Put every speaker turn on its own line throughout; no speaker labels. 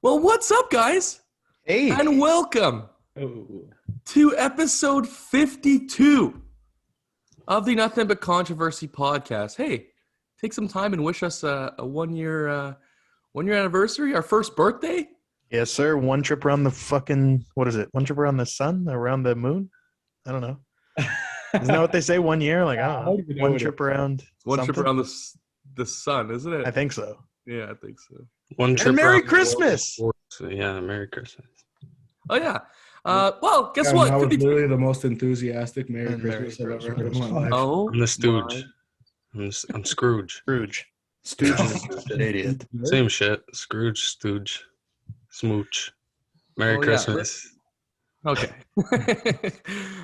Well, what's up, guys?
Hey.
And welcome to episode 52 of the Nothing But Controversy podcast. Hey, take some time and wish us a one-year anniversary, our first birthday.
Yes, sir. One trip around the fucking, what is it? One trip around the sun, around the moon? I don't know. Isn't that what they say? 1 year? Like, I don't know. One trip around
One
something?
trip around the sun, isn't it?
I think so.
Yeah, I think so.
One trip
And Merry
around the
Christmas!
world. Yeah, Merry Christmas.
Oh, yeah. Well, guess
Yeah,
what?
that was
52
literally the most enthusiastic Merry
And Merry
Christmas I've ever
Christmas.
heard in my life.
Oh,
I'm the Stooge. I'm Scrooge.
Scrooge. Stooge is an idiot.
Same shit. Scrooge, Stooge, Smooch. Merry
Oh, yeah.
Christmas.
Okay.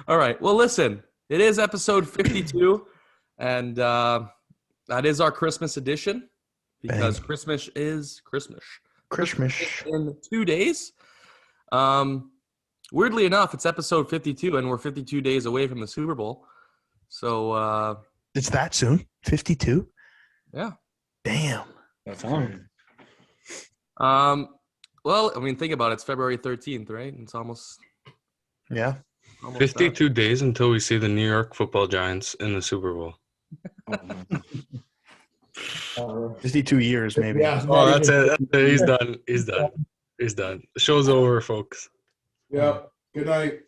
All right. Well, listen, it is episode 52, and that is our Christmas edition because
Bang.
Christmas is Christmas.
Christmas.
In 2 days. Weirdly enough, it's episode 52, and we're 52 days away from the Super Bowl. So,
It's that soon? 52?
yeah.
Damn.
That's on.
Well, I mean, think about it. It's February 13th, right? It's almost
Yeah.
52 days until we see the New York Football Giants in the Super Bowl.
Oh,
52 years, maybe.
yeah, it's
Oh,
not
that's
even-
it. That's it. He's done. He's done. The show's over, folks.
Yep. Good night.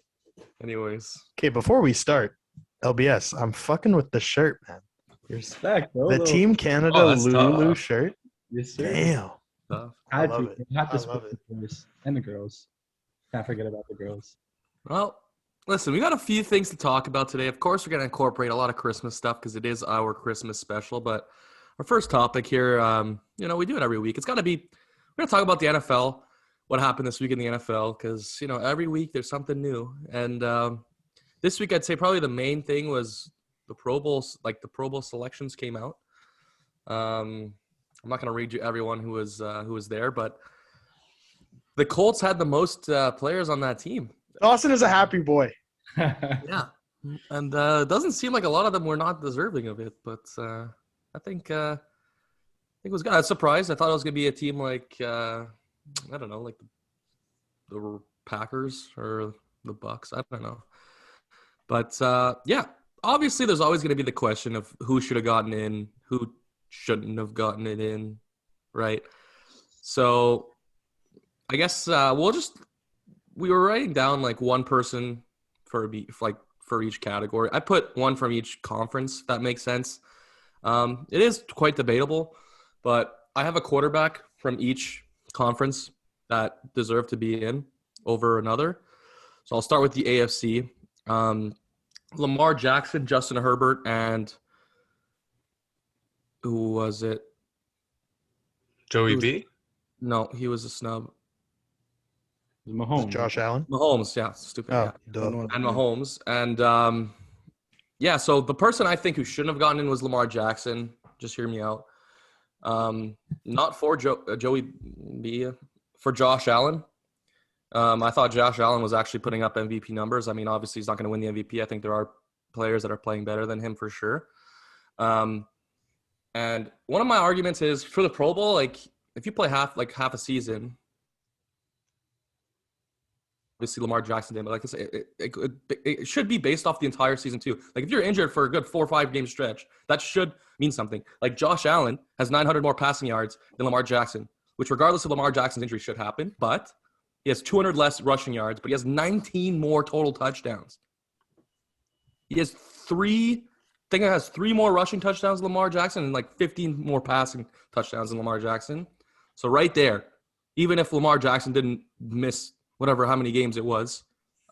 Anyways.
Okay, before we start, LBS, I'm fucking with the shirt, man.
Respect, bro.
The Team Canada
Oh, that's
Lulu
tough.
shirt.
Yes, sir.
Damn.
Stuff.
I love it.
You have to
I
support
love
the boys and the girls. Can't forget about the girls.
Well, listen, we got a few things to talk about today. Of course, we're going to incorporate a lot of Christmas stuff because it is our Christmas special. But our first topic here, we do it every week. It's got to be, we're going to talk about the NFL, what happened this week in the NFL, because, every week there's something new. And this week, I'd say probably the main thing was the Pro Bowl, like the Pro Bowl selections came out. I'm not going to read you everyone who was there, but the Colts had the most players on that team.
Dawson is a happy boy.
Yeah, and it doesn't seem like a lot of them were not deserving of it, but I think it was good. I was surprised. I thought it was gonna be a team like I don't know, like the Packers or the Bucks. I don't know, but yeah, obviously there's always gonna be the question of who should have gotten in, who shouldn't have gotten it in, right? So I guess we were writing down like one person for each category. I put one from each conference, if that makes sense. It is quite debatable, but I have a quarterback from each conference that deserve to be in over another. So I'll start with the AFC. Lamar Jackson, Justin Herbert, and who was it?
Joey B?
No, he was a snub.
Mahomes.
Josh Allen.
Mahomes, yeah, stupid.
Oh,
Yeah.
duh.
And Mahomes. And yeah, so the person I think who shouldn't have gotten in was Lamar Jackson. Just hear me out. Not for Joey B, for Josh Allen. I thought Josh Allen was actually putting up MVP numbers. I mean, obviously he's not going to win the MVP. I think there are players that are playing better than him for sure. And one of my arguments is for the Pro Bowl, like if you play half a season, obviously Lamar Jackson did, but like I say, it should be based off the entire season too. Like if you're injured for a good 4 or 5 game stretch, that should mean something. Like Josh Allen has 900 more passing yards than Lamar Jackson, which regardless of Lamar Jackson's injury should happen, but he has 200 less rushing yards, but he has 19 more total touchdowns. He has three more rushing touchdowns than Lamar Jackson and like 15 more passing touchdowns than Lamar Jackson. So right there, even if Lamar Jackson didn't miss how many games it was,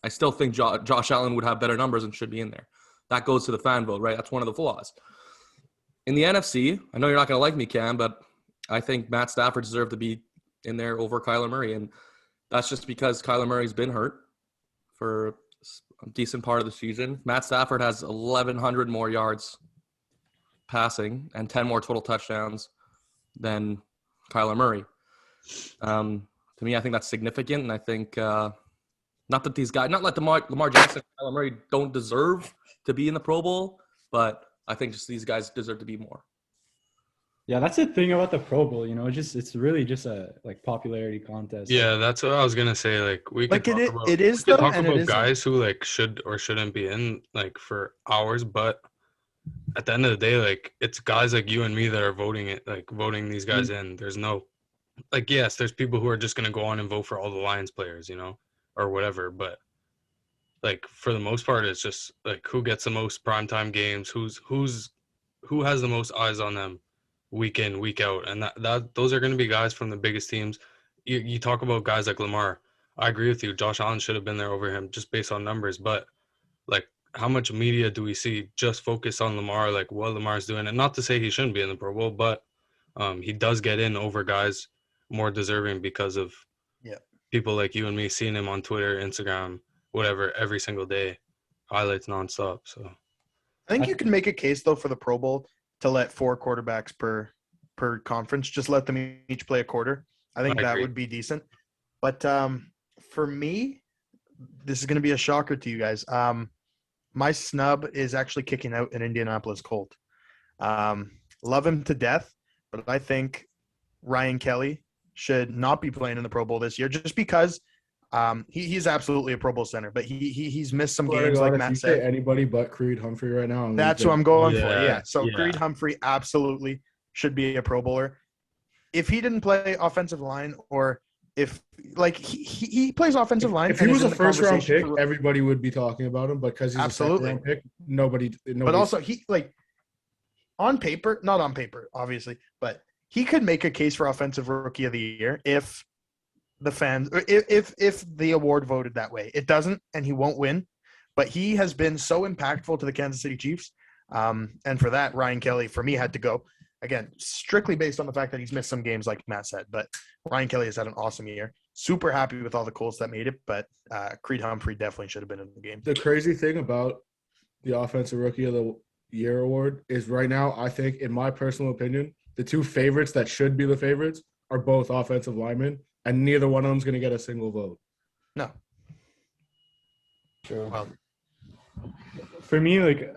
I still think Josh Allen would have better numbers and should be in there. That goes to the fan vote, right? That's one of the flaws. In the NFC, I know you're not going to like me, Cam, but I think Matt Stafford deserved to be in there over Kyler Murray. And that's just because Kyler Murray's been hurt for a decent part of the season. Matt Stafford has 1,100 more yards passing and 10 more total touchdowns than Kyler Murray. To me, I think that's significant, and I think not that Lamar Jackson and Kyler Murray don't deserve to be in the Pro Bowl, but I think just these guys deserve to be more.
Yeah, that's the thing about the Pro Bowl. It's really just a like popularity contest.
Yeah, that's what I was gonna say. Like we could
Like
talk about
it is
we could
though,
talk
and it
about
isn't.
guys who like should or shouldn't be in like for hours, but at the end of the day, like it's guys like you and me that are voting these guys in. There's no like yes, there's people who are just gonna go on and vote for all the Lions players, or whatever, but like for the most part it's just like who gets the most primetime games, who has the most eyes on them week in, week out. And that those are gonna be guys from the biggest teams. You talk about guys like Lamar. I agree with you. Josh Allen should have been there over him just based on numbers, but like how much media do we see just focus on Lamar, like what Lamar's doing? And not to say he shouldn't be in the Pro Bowl, but he does get in over guys more deserving because of
Yeah.
people like you and me seeing him on Twitter, Instagram, whatever, every single day, highlights nonstop. So
I think you can make a case though for the Pro Bowl to let 4 quarterbacks per conference. Just let them each play a quarter. I think
I
that
agree.
would be decent. But for me, this is going to be a shocker to you guys. My snub is actually kicking out an Indianapolis Colt. Love him to death, but I think Ryan Kelly should not be playing in the Pro Bowl this year just because he's absolutely a Pro Bowl center, but he's missed some games like Matt
if you say
said.
anybody but Creed Humphrey right now.
That's what I'm going for.
Yeah,
Yeah. So
yeah.
Creed Humphrey absolutely should be a Pro Bowler. If he didn't play offensive line, or if like he plays offensive line,
If he
and
was
is
a
in the
first round
conversation
pick,
for-
everybody would be talking about him. But because he's
Absolutely.
a second round pick, nobody.
but also he like on paper, not on paper, obviously, but he could make a case for offensive rookie of the year if the fans, or if the award voted that way. It doesn't, and he won't win. But he has been so impactful to the Kansas City Chiefs, and for that, Ryan Kelly for me had to go. Again, strictly based on the fact that he's missed some games, like Matt said. But Ryan Kelly has had an awesome year. Super happy with all the Colts that made it, but Creed Humphrey definitely should have been in the game.
The crazy thing about the Offensive Rookie of the Year award is right now, I think, in my personal opinion, the two favorites that should be the favorites are both offensive linemen, and neither one of them is going to get a single vote.
No.
True.
Well,
For me, like,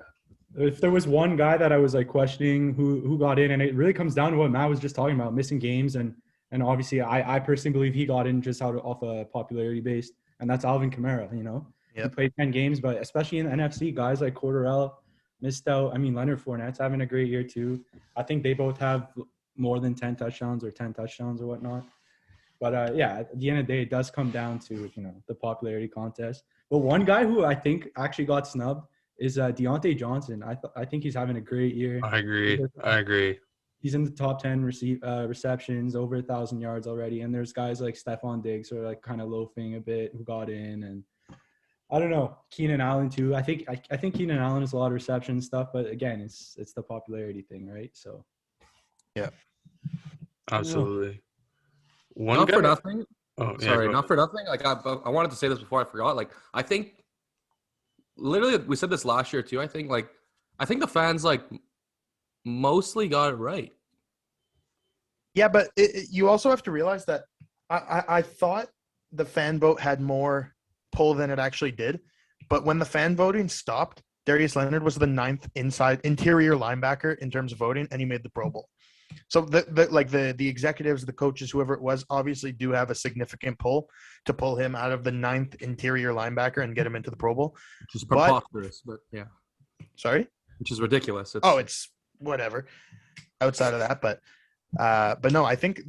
if there was one guy that I was like questioning who got in, and it really comes down to what Matt was just talking about, missing games, and obviously I personally believe he got in just off a popularity based, and that's Alvin Kamara. He
Yep.
played 10 games, but especially in the NFC, guys like Tyrell missed out. I mean, Leonard Fournette's having a great year too. I think they both have more than 10 touchdowns or whatnot. But yeah, at the end of the day, it does come down to the popularity contest. But one guy who I think actually got snubbed is Deante Johnson. I think he's having a great year.
I agree.
He's in the top 10 receptions, over 1,000 yards already. And there's guys like Stephon Diggs who are like kind of loafing a bit, who got in. And I don't know, Keenan Allen too. I think Keenan Allen has a lot of reception stuff, but again, it's the popularity thing, right? So
yeah.
Absolutely.
Not for nothing.
Oh, yeah,
Sorry,
go
not for nothing. Like I wanted to say this before I forgot. Like I think, literally, we said this last year too. I think the fans like mostly got it right.
Yeah, but you also have to realize that I thought the fan vote had more pull than it actually did. But when the fan voting stopped, Darius Leonard was the 9th interior linebacker in terms of voting, and he made the Pro Bowl. So the executives, the coaches, whoever it was, obviously do have a significant pull to pull him out of the 9th interior linebacker and get him into the Pro Bowl.
Which is preposterous, but yeah.
Sorry?
Which is ridiculous.
It's whatever outside of that. But no, I think,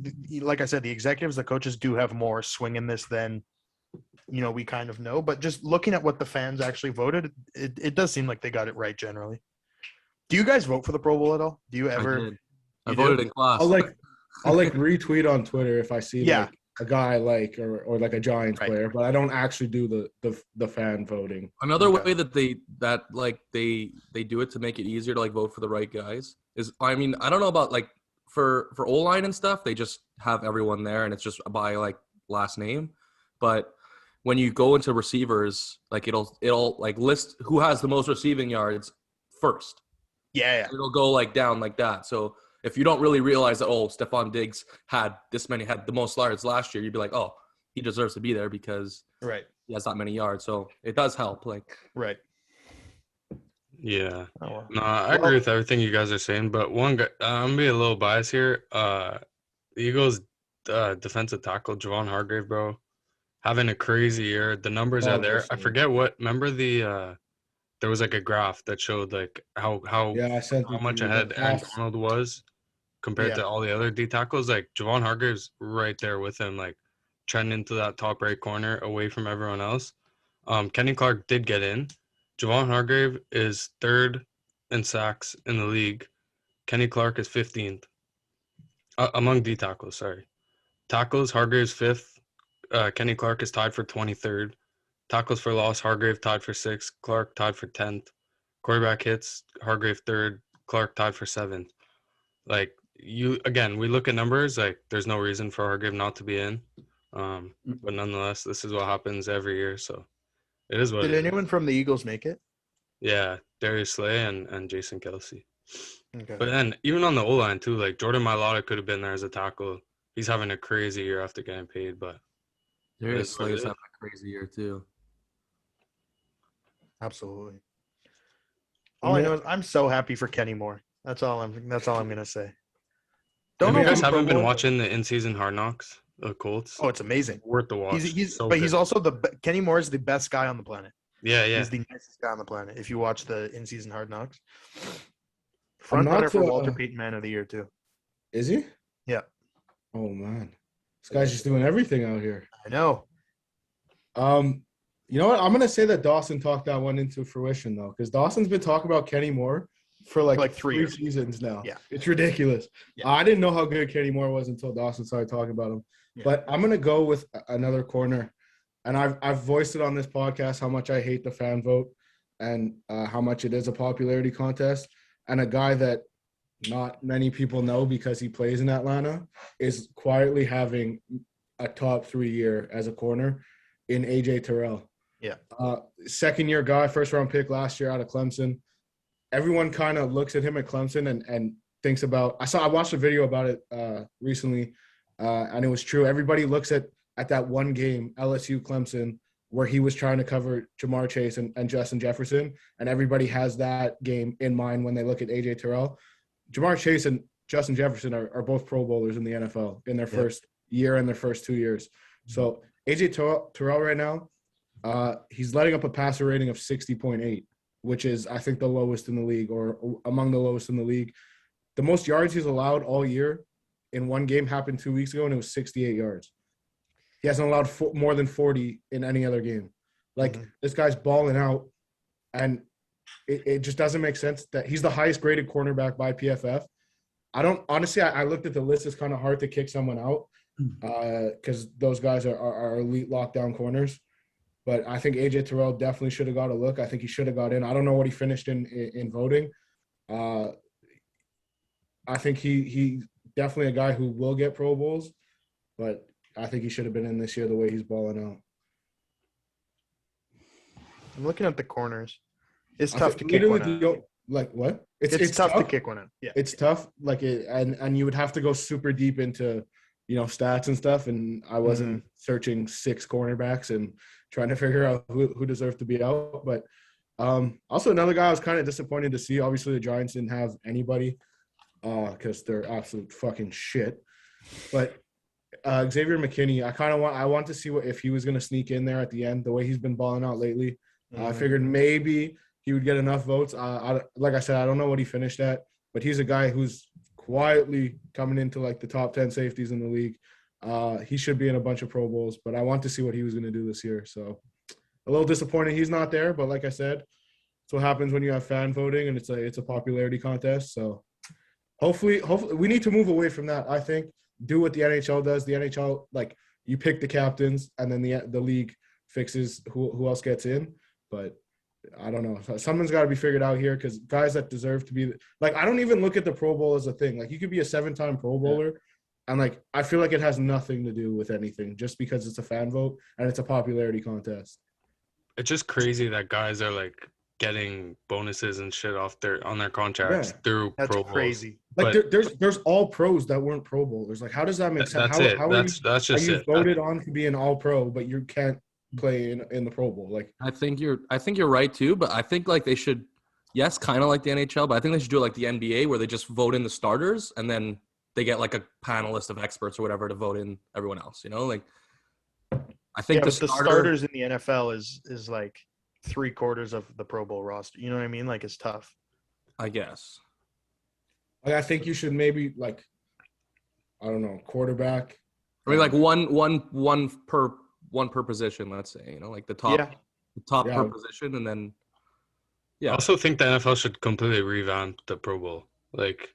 like I said, the executives, the coaches do have more swing in this than, we kind of know. But just looking at what the fans actually voted, it does seem like they got it right generally. Do you guys vote for the Pro Bowl at all? Do you ever?
I voted in class.
I'll retweet on Twitter if I see
Yeah.
like a guy or like a Giants
Right.
player, but I don't actually do the fan voting.
Another
Okay.
way that they do it to make it easier to like vote for the right guys is, I mean, I don't know about like for O-line and stuff, they just have everyone there and it's just by like last name. But when you go into receivers, like it'll like list who has the most receiving yards first.
Yeah.
It'll go like down like that. So if you don't really realize that, Stephon Diggs had the most yards last year, you'd be like, oh, he deserves to be there because
Right.
he has that many yards. So it does help. Like,
Right.
Yeah.
Oh, well.
No, I agree with everything you guys are saying, but one guy, I'm gonna be a little biased here. The Eagles defensive tackle Javon Hargrave, bro, having a crazy year. The numbers are there. I forget what. Remember there was like a graph that showed like how
Yeah, I sent it to
much
you. The
ahead Aaron
pass.
Donald was compared
Yeah.
to all the other D tackles. Like Javon Hargrave's right there with him, like trending into that top right corner away from everyone else. Kenny Clark did get in. Javon Hargrave is third in sacks in the league. Kenny Clark is 15th among D tackles. Sorry, tackles Hargrave's fifth. Kenny Clark is tied for 23rd. Tackles for loss, Hargrave tied for 6th. Clark tied for 10th. Quarterback hits, Hargrave 3rd. Clark tied for 7th. Like we look at numbers. Like there's no reason for Hargrave not to be in. But nonetheless, this is what happens every year. So it is what
Did
it is.
anyone from the Eagles make it?
Yeah, Darius Slay and Jason Kelsey.
Okay.
But then even on the O line too, like Jordan Mailata could have been there as a tackle. He's having a crazy year after getting paid, but
Darius
is what it
Slay's
is.
having a crazy year too.
Absolutely. All I know is I'm so happy for Kenny Moore. That's all I'm gonna say.
If
know
you guys
if
haven't been
Pro Bowl-
watching the in-season Hard Knocks, the Colts,
Oh, it's amazing.
worth the watch.
He's
So
but he's
good.
also Kenny Moore is the best guy on the planet.
yeah.
He's the nicest guy on the planet. If you watch the in-season Hard Knocks,
I'm
front
not,
runner for Walter Payton Man of the Year too.
Is he?
Yeah.
Oh man, this guy's just doing everything out here.
I know.
You know what? I'm gonna say that Dawson talked that one into fruition though, because Dawson's been talking about Kenny Moore for like
3
three
years.
seasons now.
Yeah.
It's ridiculous.
Yeah.
I didn't know how good Kenny Moore was until Dawson started talking about him.
Yeah.
But I'm gonna go with another corner, and I've voiced it on this podcast how much I hate the fan vote and how much it is a popularity contest. And a guy that not many people know because he plays in Atlanta is quietly having a top 3 year as a corner in AJ Tyrell.
Yeah.
Second-year guy, first-round pick last year out of Clemson. Everyone kind of looks at him at Clemson and thinks about – I watched a video about it recently, and it was true. Everybody looks at that one game, LSU-Clemson, where he was trying to cover Jamar Chase and Justin Jefferson, and everybody has that game in mind when they look at A.J. Terrell. Jamar Chase and Justin Jefferson are both Pro Bowlers in the NFL in their first year and their first 2 years. So A.J. Terrell right now, he's letting up a passer rating of 60.8, which is, I think, the lowest in the league or among the lowest in the league. The most yards he's allowed all year in one game happened 2 weeks ago, and it was 68 yards. He hasn't allowed more than 40 in any other game. This guy's balling out, and it just doesn't make sense that he's the highest graded cornerback by PFF. I looked at the list. It's kind of hard to kick someone out because those guys are elite lockdown corners. But I think A.J. Terrell definitely should have got a look. I think he should have got in. I don't know what he finished in voting. I think he definitely a guy who will get Pro Bowls, but I think he should have been in this year the way he's balling out.
I'm looking at the corners. It's tough to kick one out.
Like what?
It's tough to kick one out. Yeah,
it's tough. And you would have to go super deep into stats and stuff. And I wasn't searching 6 cornerbacks and trying to figure out who deserved to be out. But also another guy I was kind of disappointed to see. Obviously, the Giants didn't have anybody because they're absolute fucking shit. But Xavier McKinney, I want to see if he was going to sneak in there at the end. The way he's been balling out lately, I figured maybe he would get enough votes. Like I said, I don't know what he finished at, but he's a guy who's quietly coming into like the top 10 safeties in the league. He should be in a bunch of Pro Bowls, but I want to see what he was going to do this year. So a little disappointed he's not there, but like I said, it's what happens when you have fan voting and it's a popularity contest. So hopefully we need to move away from that. I think do what the NHL does. The NHL, like, you pick the captains and then the league fixes who else gets in. But I don't know. Someone's got to be figured out here because guys that deserve to be – like, I don't even look at the Pro Bowl as a thing. Like, you could be a 7-time Pro Bowler, and, like, I feel like it has nothing to do with anything just because it's a fan vote and it's a popularity contest.
It's just crazy that guys are, like, getting bonuses and shit on their contracts through
That's
Pro Bowls.
crazy.
Like, there's all pros that weren't Pro Bowlers. Like, how does that make sense?
That's just
you
it.
voted on to be an all pro, but you can't play in the Pro Bowl? Like,
I think you're right too, but I think like they should yes, kind of like the NHL, but I think they should do it like the NBA where they just vote in the starters and then they get like a panelist of experts or whatever to vote in everyone else, you know? Like, I think
But the starters in the NFL is like 3/4 of the Pro Bowl roster. You know what I mean? Like, it's tough.
I guess.
Like, I think you should maybe like, I don't know, quarterback.
I mean, like one per position, let's say, you know, like the top
Yeah.
per position, and then
I
yeah,
also think the NFL should completely revamp the Pro Bowl. Like,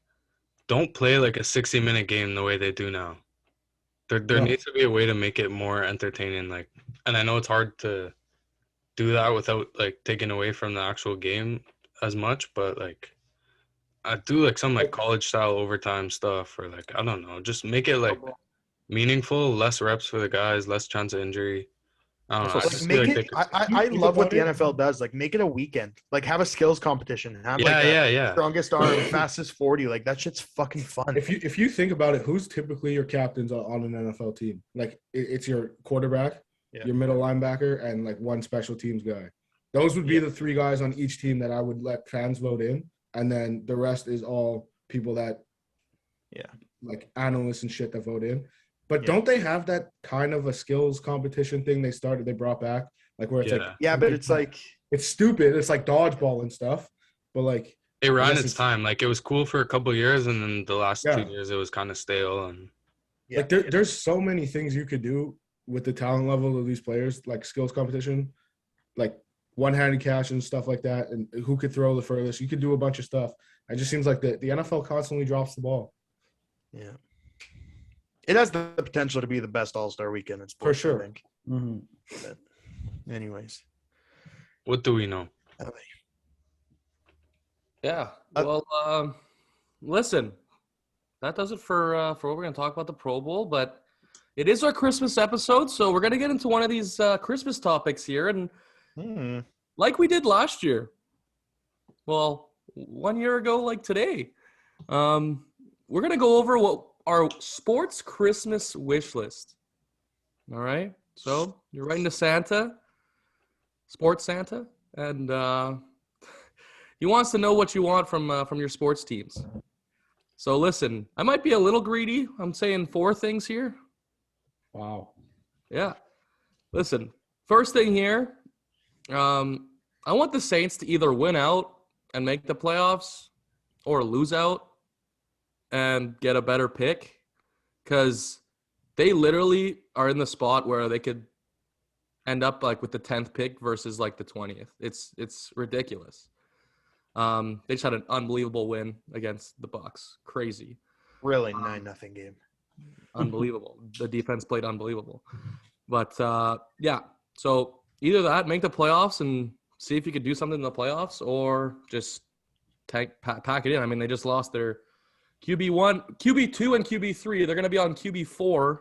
don't play like a 60-minute game the way they do now. There
No.
needs to be a way to make it more entertaining. Like, and I know it's hard to do that without like taking away from the actual game as much, but like I do like some like college style overtime stuff, or like I don't know, just make it like meaningful, less reps for the guys, less chance of injury. I don't know. I
Also,
Like,
just feel
make
like they
it.
could,
I
think
love what the
about it.
NFL does. Like, make it a weekend. Like, have a skills competition. Have like
yeah.
strongest arm, fastest 40. Like, that shit's fucking fun.
If you think about it, who's typically your captains on an NFL team? Like it's your quarterback, your middle linebacker, and like one special teams guy. Those would be the three guys on each team that I would let fans vote in, and then the rest is all people that, like analysts and shit that vote in. But don't they have that kind of a skills competition thing they brought back? Like where it's like
But it's like
it's stupid. It's like dodgeball and stuff. But like
it ran
guess
its
it's-
time. Like it was cool for a couple of years, and then the last 2
Yeah.
years it was kind of stale. And
like there's so many things you could do with the talent level of these players, like skills competition, like one-handed catch and stuff like that, and who could throw the furthest. You could do a bunch of stuff. It just seems like the NFL constantly drops the ball.
Yeah. It has the potential to be the best All-Star weekend in sports,
sure.
I think.
Mm-hmm.
But anyways.
what do we know?
yeah. Well, listen, that does it for what we're gonna talk about the Pro Bowl, but it is our Christmas episode, so we're gonna get into one of these Christmas topics here, and like we did last year. Well, 1 year ago, like today, we're gonna go over what our sports Christmas wish list. All right, so you're writing to Santa, Sports Santa, and he wants to know what you want from your sports teams. So listen, I might be a little greedy. I'm saying 4 things here.
Wow.
Yeah. Listen, first thing here, I want the Saints to either win out and make the playoffs or lose out and get a better pick, because they literally are in the spot where they could end up like with the 10th pick versus like the 20th. It's ridiculous. They just had an unbelievable win against the Bucks. Crazy.
Really 9-0 game.
Unbelievable. The defense played unbelievable. But yeah, so either that, make the playoffs and see if you could do something in the playoffs, or just pack it in. I mean, they just lost their QB1, QB2, and QB3. They're going to be on QB4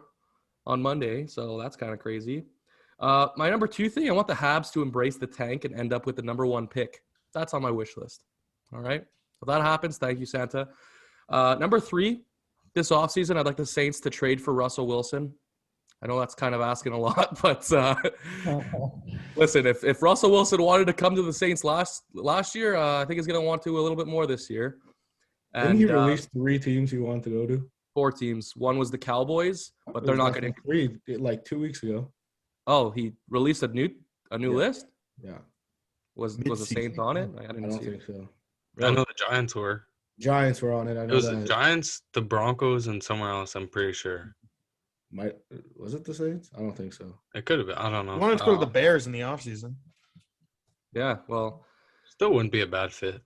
on Monday, so that's kind of crazy. My number 2 thing, I want the Habs to embrace the tank and end up with the number 1 pick. That's on my wish list. All right? If that happens, thank you, Santa. Number 3, this offseason, I'd like the Saints to trade for Russell Wilson. I know that's kind of asking a lot, but listen, if Russell Wilson wanted to come to the Saints last year, I think he's going to want to a little bit more this year.
Didn't he release 3 teams he wanted to go to?
4 teams. One was the Cowboys, but they're not going to.
3 like 2 weeks ago.
Oh, he released a new list.
Yeah.
Was the Saints on it? I
I
didn't
don't
see
think
it.
so.
I know the Giants were.
Giants were on it. I
It
know
was
that.
the Giants, the Broncos, and somewhere else. I'm pretty sure.
Was it the Saints? I don't think so.
It could have been. I don't know.
I wanted to go to the Bears in the offseason.
Yeah, well,
Still wouldn't be a bad fit.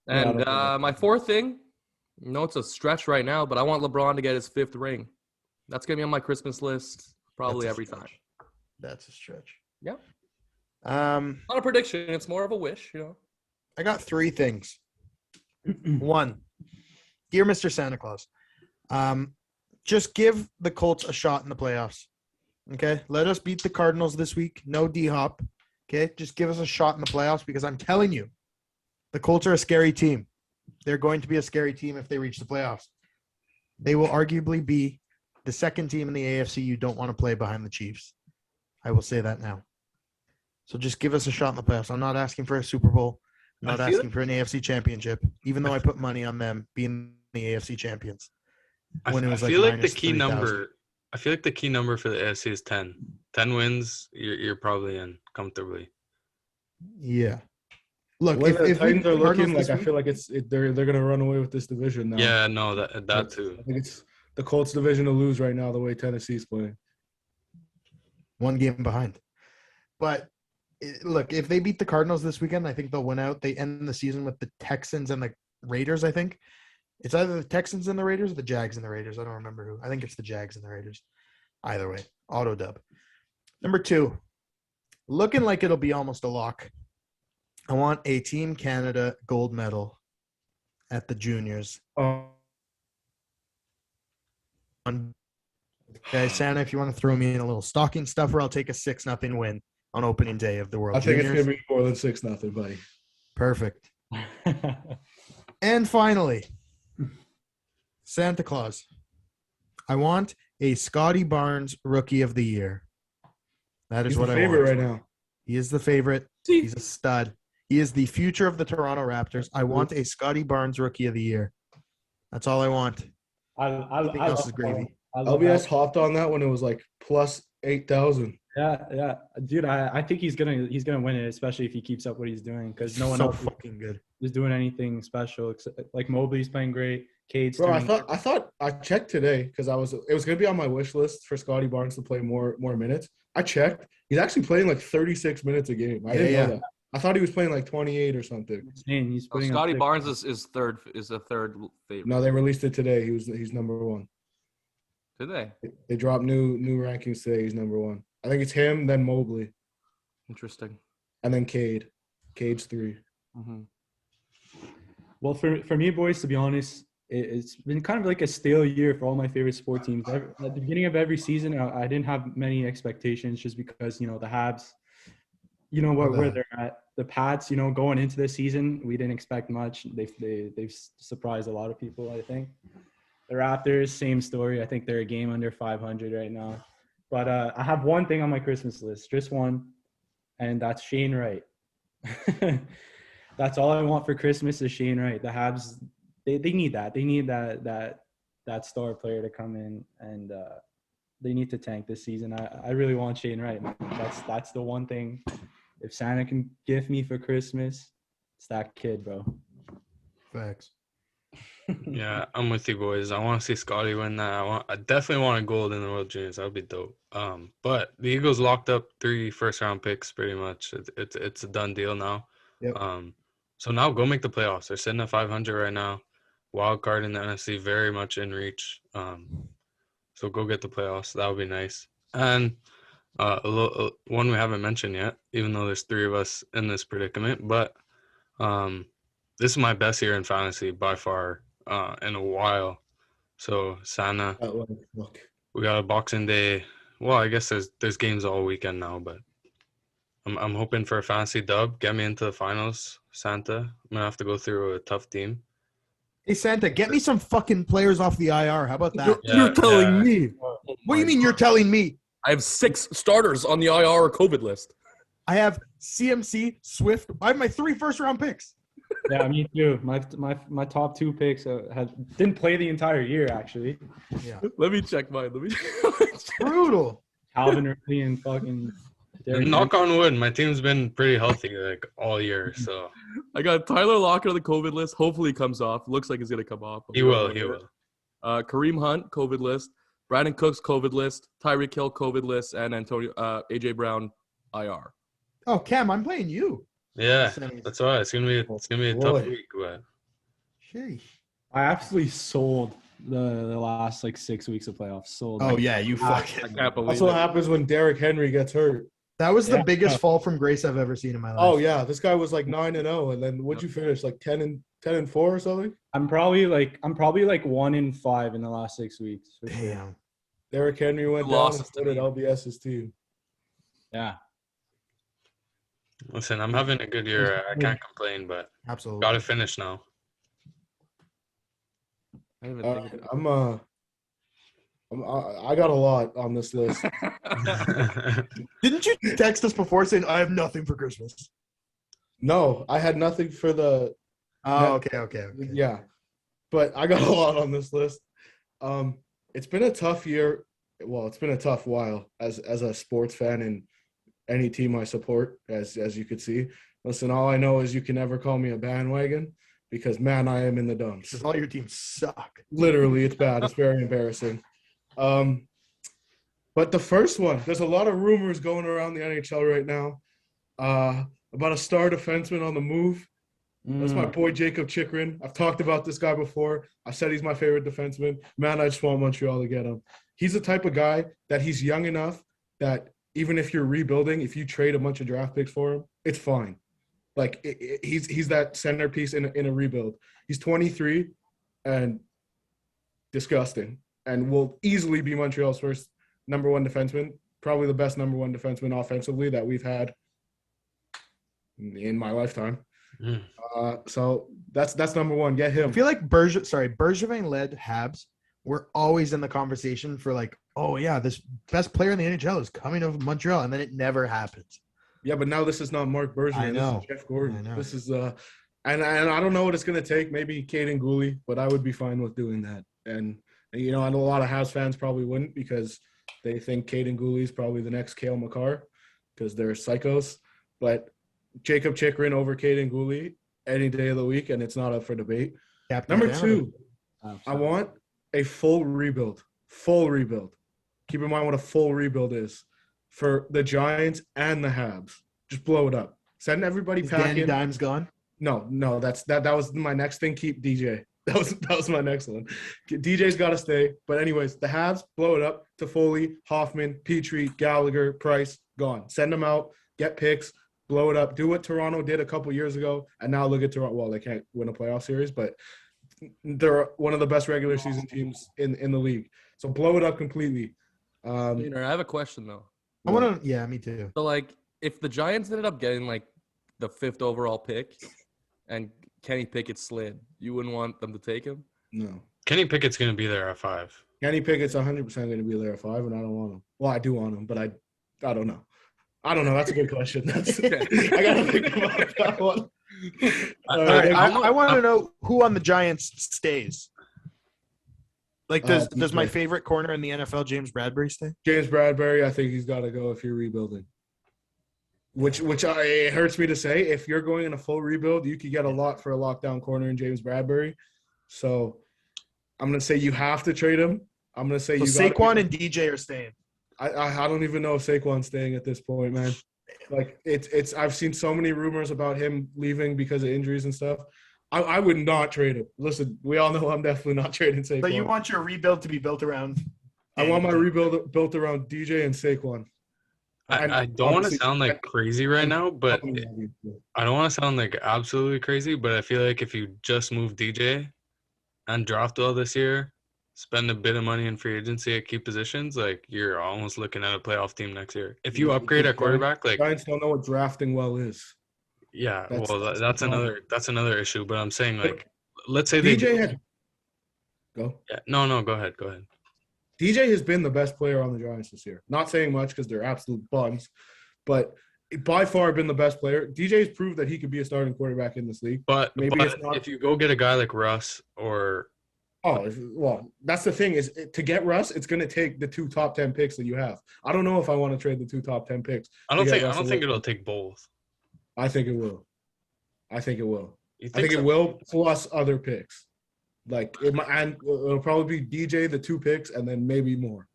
Yeah, I don't
and
think that-
my 4th thing, it's a stretch right now, but I want LeBron to get his 5th ring. That's gonna be on my Christmas list probably
That's a
every time.
stretch. That's a stretch.
Yeah.
Not
Not a prediction; it's more of a wish,
I got 3 things. 1, dear Mr. Santa Claus, just give the Colts a shot in the playoffs. Okay, let us beat the Cardinals this week. No D-Hop. Okay, just give us a shot in the playoffs, because I'm telling you, the Colts are a scary team. They're going to be a scary team if they reach the playoffs. They will arguably be the 2nd team in the AFC you don't want to play behind the Chiefs. I will say that now. So just give us a shot in the playoffs. I'm not asking for a Super Bowl. I'm not
I feel
asking for an AFC championship, even though I put money on them being the AFC champions. When it was
I feel like the
minus
key
3,000.
number. I feel like the key number for the AFC is 10. 10 wins, you're probably in comfortably.
Yeah. Look,
The way the
if we
Titans
beat the
are looking,
Cardinals
like
this
I
week,
feel like they're gonna run away with this division now.
Yeah, no, that too.
I think it's the Colts division to lose right now the way Tennessee's playing.
one game behind. But look, if they beat the Cardinals this weekend, I think they'll win out. They end the season with the Texans and the Raiders, I think. It's either the Texans and the Raiders or the Jags and the Raiders. I don't remember who. I think it's the Jags and the Raiders. Either way, auto dub. Number 2, looking like it'll be almost a lock. I want a Team Canada gold medal at the juniors. Okay, Santa, if you want to throw me in a little stocking stuffer, I'll take a 6-0 win on opening day of the World
I think
Juniors.
it's gonna be more than 6-0, buddy.
Perfect. And finally, Santa Claus. I want a Scottie Barnes Rookie of the Year. That is
He's
what
the
I
favorite
want.
right now.
He is the favorite. He's a stud. He is the future of the Toronto Raptors. I want a Scottie Barnes Rookie of the Year. That's all I want. Everything else is gravy.
LBS hopped on that when it was like plus 8,000.
Yeah, dude. I think he's gonna win it, especially if he keeps up what he's doing, because no one
so
else
fucking good.
is doing anything special. Like Mobley's playing great. Cade's
Bro,
doing
I thought I checked today because it was gonna be on my wish list for Scottie Barnes to play more minutes. I checked. He's actually playing like 36 minutes a game. I didn't know that. I thought he was playing like 28 or something.
insane. He's putting up
Scottie
six-
Barnes is the third favorite.
No, they released it today. He's number 1.
Did they?
They dropped new rankings today. He's number 1. I think it's him, then Mobley,
Interesting.
and then Cade. Cade's 3.
Mm-hmm.
Well, for me, boys, to be honest, it's been kind of like a stale year for all my favorite sport teams. At the beginning of every season, I didn't have many expectations just because, the Habs, where they're at. The Pats, going into the season, we didn't expect much. They've surprised a lot of people, I think. The Raptors, same story. I think they're a game under 500 right now. But I have one thing on my Christmas list, just one, and that's Shane Wright. That's all I want for Christmas is Shane Wright. The Habs, they need that. They need that star player to come in, and they need to tank this season. I really want Shane Wright, man. That's the one thing. If Santa can gift me for Christmas, it's that kid, bro.
Facts.
Yeah, I'm with you boys. I want to see Scottie win that. I definitely want a gold in the World Juniors. That would be dope. But the Eagles locked up 3 first-round picks pretty much. It's a done deal now.
Yep.
So now go make the playoffs. They're sitting at 500 right now. Wild card in the NFC, very much in reach. So go get the playoffs. That would be nice. And one we haven't mentioned yet, even though there's 3 of us in this predicament, but this is my best year in fantasy by far in a while. So Santa, we got a Boxing Day. Well, I guess there's games all weekend now, but I'm hoping for a fantasy dub. Get me into the finals, Santa. I'm gonna have to go through a tough team.
Hey, Santa, get me some fucking players off the IR. How about that?
You're telling me.
What do you mean you're telling me?
I have 6 starters on the IR COVID list.
I have CMC, Swift. I have my 3 first-round picks.
Yeah, me too. My top 2 picks didn't play the entire year, actually.
Yeah.
Let me check mine.
Brutal.
Calvin Ridley and fucking Derrick
Knock on wood, my team's been pretty healthy like all year. So
I got Tyler Lockett on the COVID list. Hopefully he comes off. Looks like he's going to come off.
he will.
Kareem Hunt, COVID list. Brandon Cooks, COVID list. Tyreek Hill, COVID list. And AJ Brown, IR.
Oh, Cam, I'm playing you.
Yeah, that's why it's gonna be a tough week. But
Sheesh.
I absolutely sold the last 6 weeks of playoffs. Sold.
Oh, yeah, you
I
fucking.
can't believe
That's
it.
what happens when Derrick Henry gets hurt.
That was the biggest fall from grace I've ever seen in my life.
Oh yeah, this guy was like 9-0, and then what'd you finish? Like 10-4 or something?
I'm probably 1-5 in the last 6 weeks. for sure.
Damn.
Derrick Henry went down
Losses
and
to
so did
me.
LBS's team.
Yeah.
listen, I'm having a good year. I can't complain, but
Absolutely.
gotta finish now.
I didn't even think
I got a lot on this list.
Didn't you text us before saying, I have nothing for Christmas?
No, I had nothing for the
Oh, okay.
yeah, but I got a lot on this list. It's been a tough year. Well, it's been a tough while as a sports fan and any team I support, as you could see. Listen, all I know is you can never call me a bandwagon because, man, I am in the dumps.
Because all your teams suck.
Literally, it's bad. It's very embarrassing. But the first one, there's a lot of rumors going around the NHL right now about a star defenseman on the move. That's my boy Jacob Chikrin. I've talked about this guy before. I said he's my favorite defenseman. Man, I just want Montreal to get him. He's the type of guy that he's young enough that even if you're rebuilding, if you trade a bunch of draft picks for him, it's fine. Like he's that centerpiece in a rebuild. He's 23 and disgusting, and will easily be Montreal's first number one defenseman, probably the best number one defenseman offensively that we've had in my lifetime. So that's number one. Get him.
I feel like Bergevin-led Habs were always in the conversation for like, oh yeah, this best player in the NHL is coming of Montreal, and then it never happens.
Yeah, but now this is not Mark Bergevin.
I know.
This is Jeff Gordon.
I know.
This is and I don't know what it's gonna take. Maybe Caden Gooley, but I would be fine with doing that. And you know, I know a lot of Habs fans probably wouldn't because they think Caden Gooley is probably the next Cale Makar because they're psychos. But Jacob Chikrin over Caden Gooley any day of the week, and it's not up for debate.
Captain
Number
Canada.
2, I want a full rebuild. Full rebuild. Keep in mind what a full rebuild is for the Giants and the Habs. Just blow it up. Send everybody
Is
packing.
Danny Dimes gone?
No, that was my next thing. Keep DJ. That was my next one. DJ's got to stay. But anyways, the Habs, blow it up. Toffoli, Hoffman, Petrie, Gallagher, Price, gone. Send them out. Get picks. Blow it up. Do what Toronto did a couple years ago. And now look at Toronto. Well, they can't win a playoff series, but they're one of the best regular season teams in the league. So blow it up completely.
I have a question though.
I want to. Yeah, me too.
So like, if the Giants ended up getting like the 5th overall pick, and Kenny Pickett slid, you wouldn't want them to take him?
No.
Kenny Pickett's going to be there at 5.
Kenny Pickett's 100% going to be there at 5, and I don't want him. Well, I do want him, but I don't know. I don't know. That's a good question. I got to think about that one.
All right, I want to know who on the Giants stays. Like, does my favorite corner in the NFL, James Bradbury, stay?
James Bradbury, I think he's got to go if you're rebuilding. It hurts me to say. If you're going in a full rebuild, you could get a lot for a lockdown corner in James Bradbury. So I'm going to say you have to trade him. I'm going to say
Saquon and DJ are staying.
I don't even know if Saquon's staying at this point, man. Like it's I've seen so many rumors about him leaving because of injuries and stuff. I would not trade him. Listen, we all know I'm definitely not trading Saquon.
But you want your rebuild to be built around?
I want my rebuild built around DJ and Saquon.
I don't want to sound like crazy right now, but I don't want to sound like absolutely crazy, but I feel like if you just move DJ and draft well this year, spend a bit of money in free agency at key positions, like you're almost looking at a playoff team next year. If you upgrade at quarterback, like
Giants don't know what drafting well is.
Yeah, that's another issue. But I'm saying, like, let's say
DJ had go.
Yeah, no, go ahead.
DJ has been the best player on the Giants this year. Not saying much because they're absolute buns, but by far been the best player. DJ's proved that he could be a starting quarterback in this league.
But if you go get a guy like Russ or
that's the thing is to get Russ, it's going to take the 2 top 10 picks that you have. I don't know if I want to trade the 2 top 10 picks.
I don't think it'll take both.
I think it will. I think it will.
It
will plus other picks. Like it'll probably be DJ, the 2 picks, and then maybe more.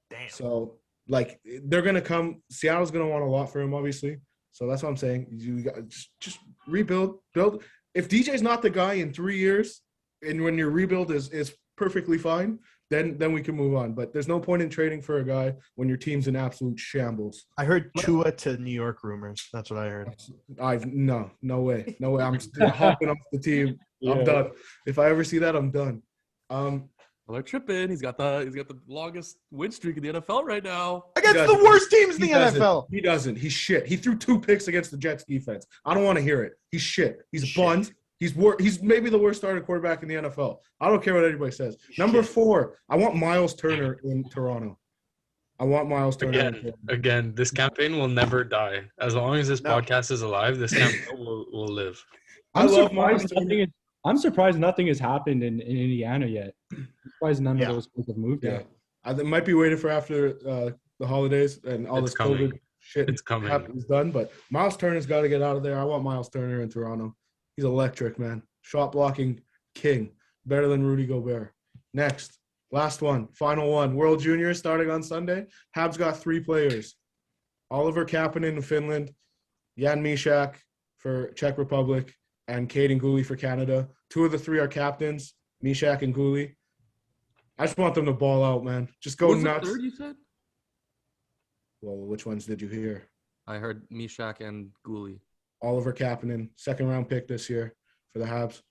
Damn.
So like they're gonna come. Seattle's gonna want a lot for him, obviously. So that's what I'm saying. You got just rebuild, build. If DJ's not the guy in 3 years, and when your rebuild is perfectly fine, then we can move on. But there's no point in trading for a guy when your team's in absolute shambles.
I heard Tua to New York rumors. That's what I heard.
No way. I'm hopping off the team. Yeah. I'm done. If I ever see that, I'm done.
They're tripping. He's got the longest win streak in the NFL right now.
Against the worst teams in the NFL.
He doesn't. He's shit. He threw 2 picks against the Jets defense. I don't want to hear it. He's shit. He's buns. He's maybe the worst starting quarterback in the NFL. I don't care what anybody says. Number 4, I want Miles Turner in Toronto. I want Miles Turner.
Again, this campaign will never die. As long as this
No.
podcast is alive, this campaign will live.
I love Miles Turner.
I'm surprised nothing has happened in Indiana yet. I'm surprised none
Yeah.
of those schools have moved
Yeah,
yet.
I might be waiting for after the holidays and all
It's
this
coming.
COVID shit
It's coming.
is done. But Miles Turner's got to get out of there. I want Miles Turner in Toronto. He's electric, man. Shot blocking king, better than Rudy Gobert. Next, last one, final one. World Juniors starting on Sunday. Habs got 3 players: Oliver Kapanen in Finland, Jan Mysak for Czech Republic, and Caden Gooley for Canada. 2 of the 3 are captains, Mysak and Gooley. I just want them to ball out, man. Just go
What's
nuts.
the third you said?
Well, which ones did you hear?
I heard Mishak and Gooley.
Oliver Kapanen, 2nd-round pick this year for the Habs.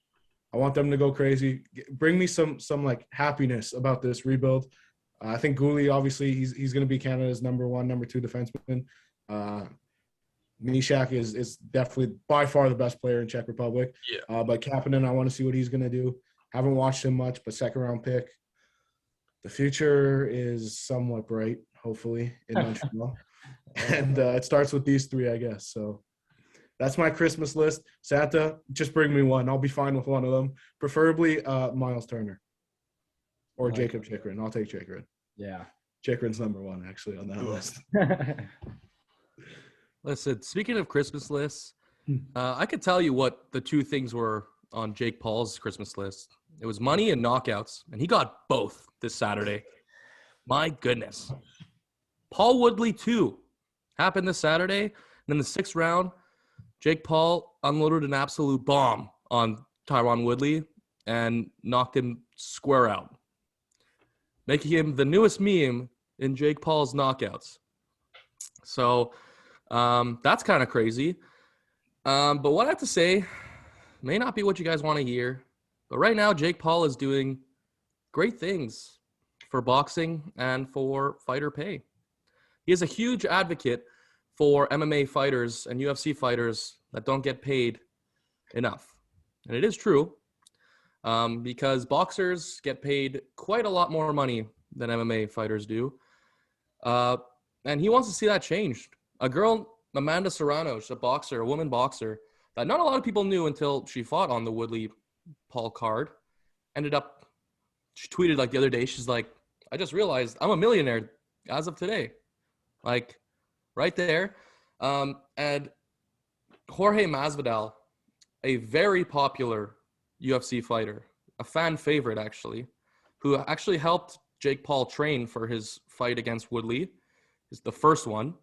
I want them to go crazy. Bring me some like happiness about this rebuild. I think Gooley, obviously, he's going to be Canada's number 1, number 2 defenseman. Mysak is definitely by far the best player in Czech Republic.
Yeah.
But Kapanen, I want to see what he's going to do. Haven't watched him much, but 2nd-round pick. The future is somewhat bright, hopefully, in Montreal. And it starts with these 3, I guess. So that's my Christmas list. Santa, just bring me one. I'll be fine with one of them. Preferably Miles Turner or Jacob Chikrin. I'll take Chikrin.
Yeah.
Chikrin's number 1, actually, on that list.
Listen, speaking of Christmas lists, I could tell you what the 2 things were on Jake Paul's Christmas list. It was money and knockouts, and he got both this Saturday. My goodness. Paul Woodley 2 happened this Saturday. And in the 6th round, Jake Paul unloaded an absolute bomb on Tyron Woodley and knocked him square out, making him the newest meme in Jake Paul's knockouts. So that's kind of crazy. But what I have to say may not be what you guys want to hear. But right now, Jake Paul is doing great things for boxing and for fighter pay. He is a huge advocate for MMA fighters and UFC fighters that don't get paid enough. And it is true because boxers get paid quite a lot more money than MMA fighters do. And he wants to see that changed. A girl, Amanda Serrano, she's a boxer, a woman boxer, that not a lot of people knew until she fought on the Woodley Paul card. She tweeted like the other day, she's like, I just realized I'm a millionaire as of today. Like right there. And Jorge Masvidal, a very popular UFC fighter, a fan favorite actually, who actually helped Jake Paul train for his fight against Woodley, is the first one.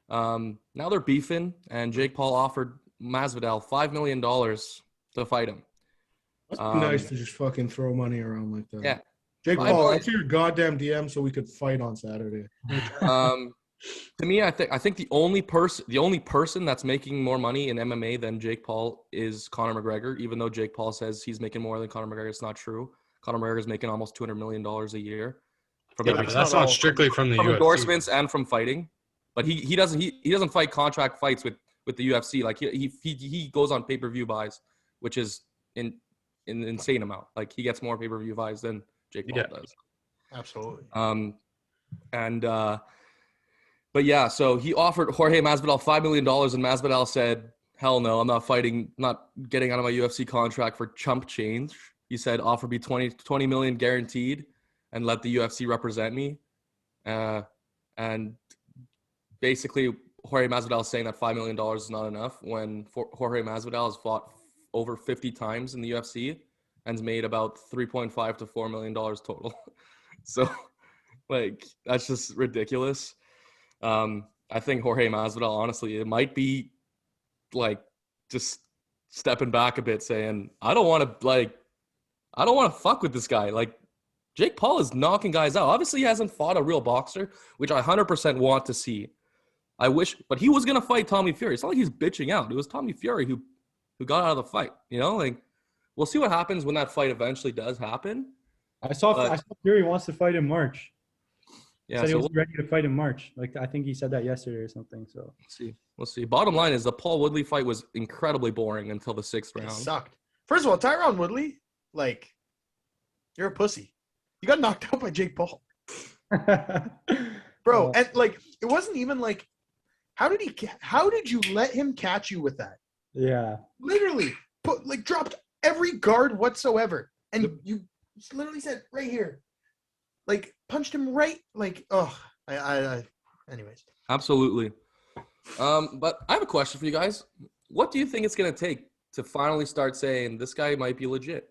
Now they're beefing, and Jake Paul offered Masvidal $5 million to fight him.
That's nice to just fucking throw money around like that.
Yeah.
Jake
$5
Paul,
million.
answer your goddamn DM so we could fight on Saturday.
To me, I think the only person that's making more money in MMA than Jake Paul is Conor McGregor. Even though Jake Paul says he's making more than Conor McGregor, it's not true. Conor McGregor is making almost $200 million a year from
Yeah, but that's not strictly from the
from
UFC.
endorsements and from fighting. But he doesn't fight contract fights with the UFC. Like he goes on pay-per-view buys, which is an insane amount. Like he gets more pay-per-view buys than Jake Paul does.
Absolutely.
But yeah, so he offered Jorge Masvidal $5 million, and Masvidal said, hell no, I'm not fighting, not getting out of my UFC contract for chump change. He said, offer me 20 million guaranteed and let the UFC represent me. And basically, Jorge Masvidal is saying that $5 million is not enough when Jorge Masvidal has fought over 50 times in the UFC and has made about $3.5 to $4 million total. So, like, that's just ridiculous. I think Jorge Masvidal, honestly, it might be like just stepping back a bit, saying, I don't want to fuck with this guy. Like, Jake Paul is knocking guys out. Obviously, he hasn't fought a real boxer, which I 100% want to see. I wish, but he was gonna fight Tommy Fury. It's not like he's bitching out. It was Tommy Fury who got out of the fight. You know, like we'll see what happens when that fight eventually does happen.
I saw Fury wants to fight in March.
Yeah,
Said he
so
was ready to fight in March. Like I think he said that yesterday or something. So
we'll see. Bottom line is the Paul Woodley fight was incredibly boring until the 6th round.
It sucked. First of all, Tyron Woodley, like, you're a pussy. You got knocked out by Jake Paul. bro. And like, it wasn't even like, how did you let him catch you with that?
Yeah.
Literally dropped every guard whatsoever, and you literally said right here, like punched him right, like anyways.
Absolutely. But I have a question for you guys. What do you think it's gonna take to finally start saying this guy might be legit?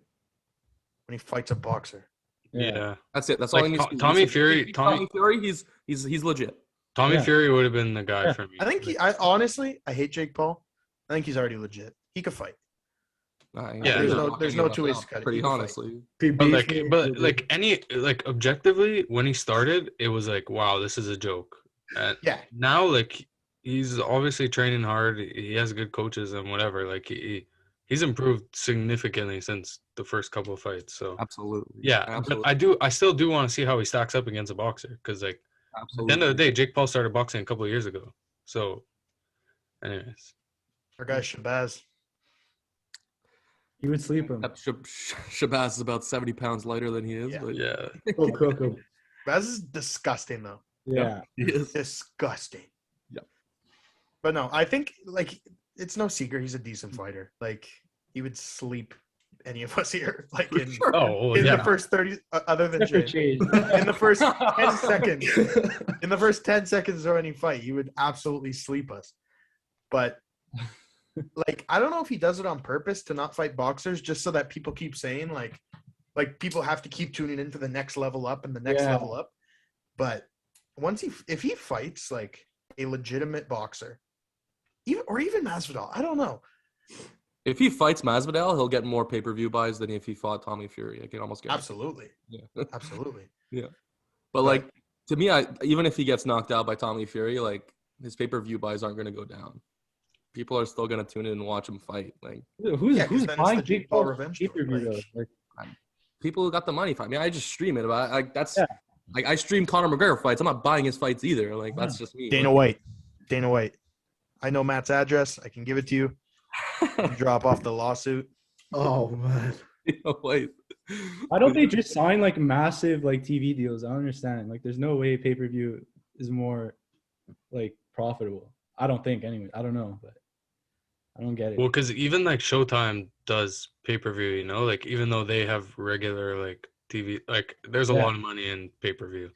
When he fights a boxer.
Yeah.
That's it. That's
Like
all I need to do.
Tommy
Listen,
Fury-
Tommy Fury, he's legit.
Tommy
Yeah.
Fury would have been the guy for me.
I think I honestly hate Jake Paul. I think he's already legit. He could fight.
Yeah,
there's no two ways to cut it.
Pretty
He can fight.
honestly.
But objectively, when he started, it was like, wow, this is a joke. And
Yeah.
now, like, he's obviously training hard. He has good coaches and whatever. Like, he's improved significantly since the first couple of fights. So
Absolutely.
yeah,
Absolutely.
but I still do want to see how he stacks up against a boxer, because like at the end of the day, Jake Paul started boxing a couple of years ago. So, anyways,
Our guy Shabazz.
He would sleep him.
Shabazz is about 70 pounds lighter than he is.
Yeah.
But
yeah,
He'll cook him.
Shabazz is disgusting though.
Yeah.
he is.
Disgusting.
Yeah.
But no, I think like it's no secret he's a decent fighter. Like he would sleep any of us here. Like in,
Sure.
oh
in
yeah,
the first 30, other than
Except for
Jay.
Chase.
In the first 10 seconds. In the first 10 seconds of any fight, he would absolutely sleep us. But like I don't know if he does it on purpose to not fight boxers just so that people keep saying like people have to keep tuning in for the next level up and the next level up. But if he fights like a legitimate boxer, even Masvidal, I don't know.
If he fights Masvidal, he'll get more pay-per-view buys than if he fought Tommy Fury. I can almost guarantee.
Absolutely.
Yeah.
Absolutely.
But like to me, even if he gets knocked out by Tommy Fury, like his pay-per-view buys aren't going to go down. People are still going to tune in and watch him fight. Like
Who's
Yeah, 'cause then it's
buying
the
Jake
Jake Paul
Paul
revenge
pay-per-view
story,
though? Like,
people who got the money fight. I mean, I just stream it, but that's
Yeah.
like I stream Conor McGregor fights. I'm not buying his fights either. Like that's just me.
Dana White. I know Matt's address. I can give it to you. You drop off the lawsuit.
Oh man.
Wait.
why don't they just sign like massive like TV deals? I don't understand. Like, there's no way pay-per-view is more like profitable. I don't think anyway. I don't know, but I don't get it.
well, because even like Showtime does pay-per-view, you know, like even though they have regular like TV, like there's a
Yeah.
lot of money in pay-per-view,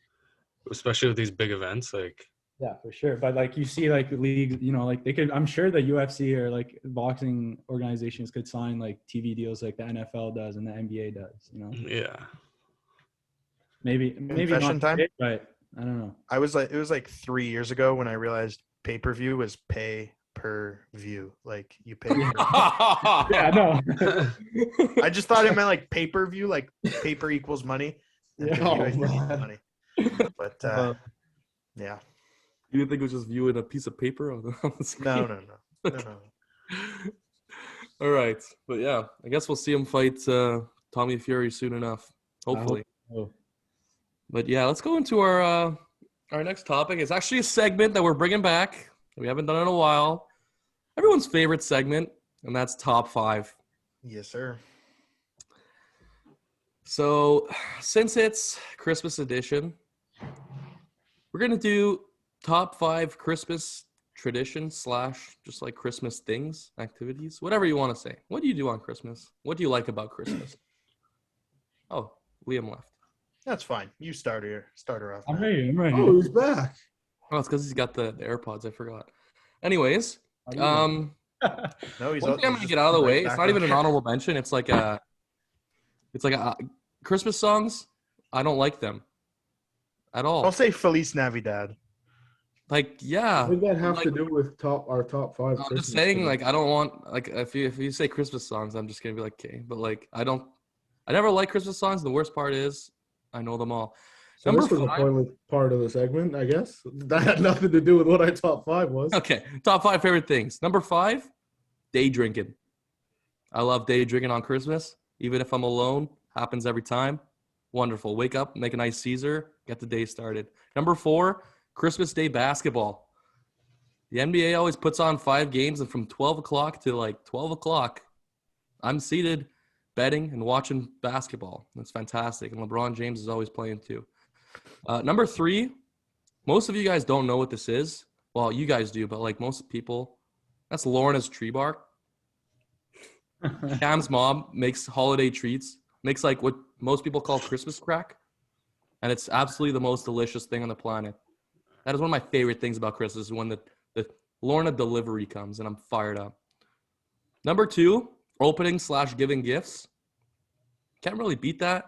especially with these big events. Like
Yeah, for sure. But like you see like leagues, you know, like they could, I'm sure the UFC or like boxing organizations could sign like TV deals like the NFL does and the NBA does, you know.
yeah,
Maybe
Confession
not
time?
today, but I don't know.
It was like 3 years ago when I realized pay-per-view was pay per view. Like you pay.
Yeah, no.
I just thought it meant like pay-per-view, like paper equals money. And
Yeah.
per view
Oh,
equals
man.
money. But yeah.
You didn't think it was just viewing a piece of paper on the screen?
No.
All right, but yeah, I guess we'll see him fight Tommy Fury soon enough, hopefully.
Oh,
But yeah, let's go into our next topic. It's actually a segment that we're bringing back. We haven't done it in a while. Everyone's favorite segment, and that's top 5.
Yes, sir.
So since it's Christmas edition, we're gonna do top 5 Christmas traditions / just like Christmas things, activities, whatever you want to say. What do you do on Christmas? What do you like about Christmas? Oh, Liam left.
That's fine. You start her off.
I'm
Matt.
ready.
Oh, he's back.
Oh, it's because he's got the AirPods. I forgot. Anyways,
No, he's
one thing I'm gonna get out of the way. It's not even an honorable mention. It's like a Christmas songs. I don't like them at all.
Don't say Feliz Navidad.
Like, yeah.
What does that have
like-
to do with our top 5?
I'm just
Christmas
saying,
songs?
like, I don't want like if you say Christmas songs, I'm just gonna be like, okay, but like I never like Christmas songs. The worst part is I know them all.
So
Number
this was a
5.
pointless part of the segment, I guess. That had nothing to do with what our top 5 was.
Okay, top 5 favorite things. Number 5, day drinking. I love day drinking on Christmas, even if I'm alone. Happens every time. Wonderful. Wake up, make a nice Caesar, get the day started. Number 4, Christmas Day basketball. The NBA always puts on 5 games, and from 12 o'clock to like 12 o'clock, I'm seated betting and watching basketball. That's fantastic. And LeBron James is always playing too. Number 3, most of you guys don't know what this is. Well, you guys do, but like most people, that's Lorna's tree bark. Cam's mom makes holiday treats, makes like what most people call Christmas crack. And it's absolutely the most delicious thing on the planet. That is one of my favorite things about Christmas is when the Lorna delivery comes, and I'm fired up. Number 2, opening/giving gifts. Can't really beat that.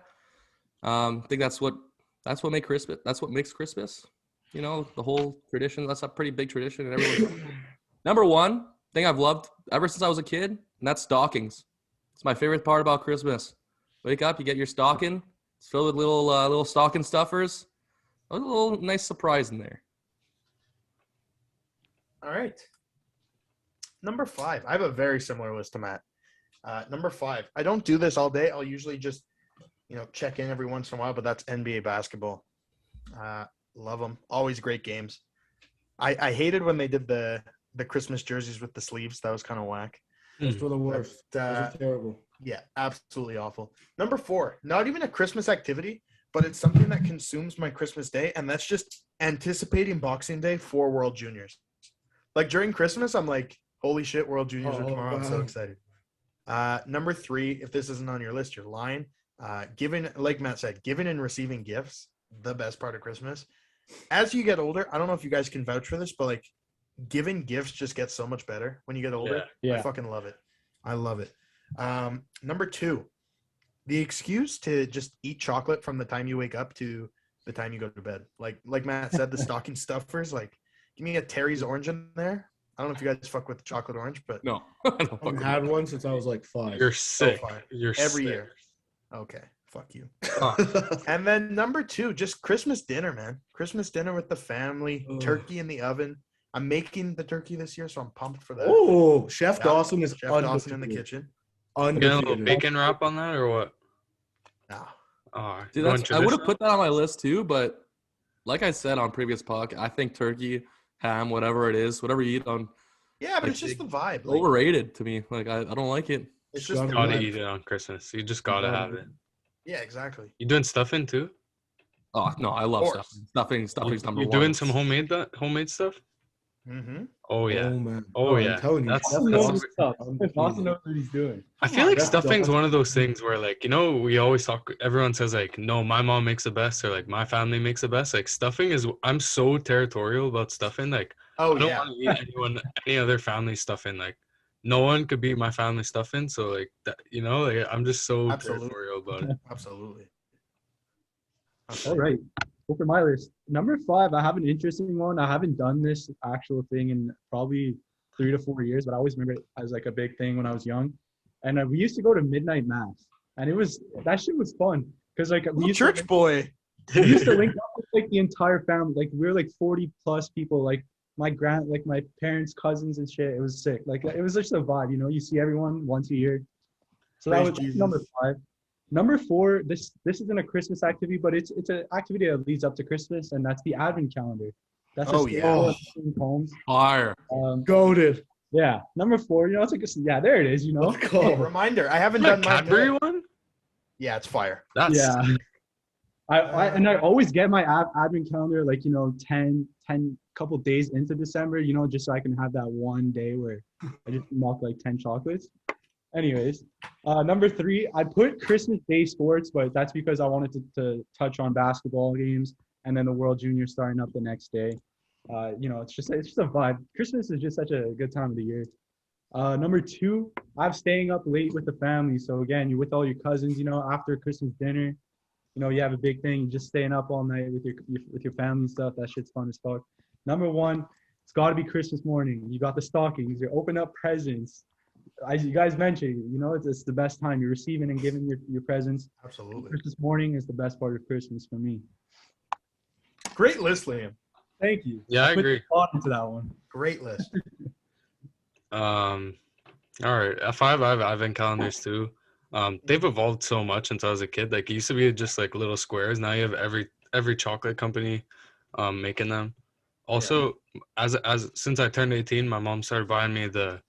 I think that's what makes Christmas. That's what makes Christmas. You know, the whole tradition. That's a pretty big tradition, and everyone. Number 1 thing I've loved ever since I was a kid, and that's stockings. It's my favorite part about Christmas. Wake up, you get your stocking. It's filled with little stocking stuffers. A little nice surprise in there.
All right. Number 5. I have a very similar list to Matt. Number 5. I don't do this all day. I'll usually just, check in every once in a while, but that's NBA basketball. Love them. Always great games. I hated when they did the Christmas jerseys with the sleeves. That was kind of whack.
Those were the worst. Those were terrible.
Yeah, absolutely awful. Number 4, not even a Christmas activity, but it's something that consumes my Christmas day, and that's just anticipating Boxing Day for World Juniors. Like during Christmas, I'm like, holy shit, World Juniors are tomorrow. I'm so excited. Number 3, if this isn't on your list, you're lying. Giving, like Matt said, giving and receiving gifts, the best part of Christmas. As you get older, I don't know if you guys can vouch for this, but like giving gifts just gets so much better when you get older.
Yeah.
I fucking love it. I love it. Number 2, the excuse to just eat chocolate from the time you wake up to the time you go to bed. Like Matt said, the stocking stuffers, like give me a Terry's orange in there. I don't know if you guys fuck with chocolate orange, but
No, I don't
I
fuck
haven't
with
had one since I was like 5.
You're sick.
fire.
You're
every
sick.
year. Okay, fuck you.
Huh.
And then number 2, just Christmas dinner, man. Christmas dinner with the family,
Ugh.
turkey in the oven. I'm making the turkey this year, so I'm pumped for that.
Oh, Chef
Yeah.
Dawson is
Chef Dawson in the kitchen.
You get a little
Undefeated.
bacon wrap on that or what?
No.
Oh,
Dude,
going
I would have
traditional?
put that on my list too, but like I said on previous podcast, I think turkey, ham, whatever it is, whatever you eat on,
Yeah, but
Like,
it's just the vibe. Like,
overrated to me. Like I don't like it.
it's just
Gotta
the
Gotta
vibe.
eat it on Christmas. You just gotta have it.
Yeah, exactly.
You doing stuffing too?
Oh no, I love
Of
stuffing.
course.
Stuffing's number
You
1.
doing some homemade stuff?
Mm-hmm.
Oh yeah.
Oh man.
Oh,
I'm
yeah.
telling you.
That's-
Chef
Dawson knows
Dawson-
his stuff.
Undefeated.
Dawson knows what he's doing.
I feel like
Chef
stuffing's
Dawson.
one of those things where like, we always talk, everyone says like, no, my mom makes the best or like my family makes the best. Like stuffing is, I'm so territorial about stuffing. Like
Oh,
I don't
yeah.
want to eat any other family stuffing. Like no one could beat my family stuffing. So like that, like I'm just so
Absolutely.
territorial about it.
Absolutely.
All right. Go for my list. Number 5, I have an interesting one. I haven't done this actual thing in probably 3 to 4 years, but I always remember it as like a big thing when I was young. And we used to go to midnight mass, and that shit was fun because like we used
Church boy.
we used to link up with like the entire family. Like we were like 40 plus people. Like my parents, cousins, and shit. It was sick. Like it was just a vibe. You see everyone once a year. So that
Praise
was
Jesus.
number 5. Number 4, this isn't a Christmas activity, but it's an activity that leads up to Christmas, and that's the Advent calendar. That's
Oh,
a
yeah.
staple of King Combs.
Fire.
Goated.
Yeah. Number 4, it's like there it is.
Let's
Hey,
go.
reminder. I haven't
That
done mine
Cadbury
yet.
one?
Yeah, it's fire.
That's
Yeah. I always get my Advent calendar like 10 couple days into December, just so I can have that one day where I just knock like 10 chocolates. Anyways, number 3, I put Christmas Day sports, but that's because I wanted to touch on basketball games and then the World Junior starting up the next day. It's just a vibe. Christmas is just such a good time of the year. Number 2, I'm staying up late with the family. So again, you're with all your cousins, after Christmas dinner, you have a big thing, you're just staying up all night with your family and stuff. That shit's fun as fuck. Number 1, it's got to be Christmas morning. You got the stockings, you open up presents. As you guys mentioned, it's the best time. You're receiving and giving your presents.
Absolutely.
Christmas morning is the best part of Christmas for me.
Great list, Liam.
Thank you.
Yeah, I
Put
agree.
thought into that one.
Great list.
All right. At 5, I have Advent calendars too. They've evolved so much since I was a kid. Like it used to be just like little squares. Now you have every chocolate company making them. Also, as since I turned 18, my mom started buying me the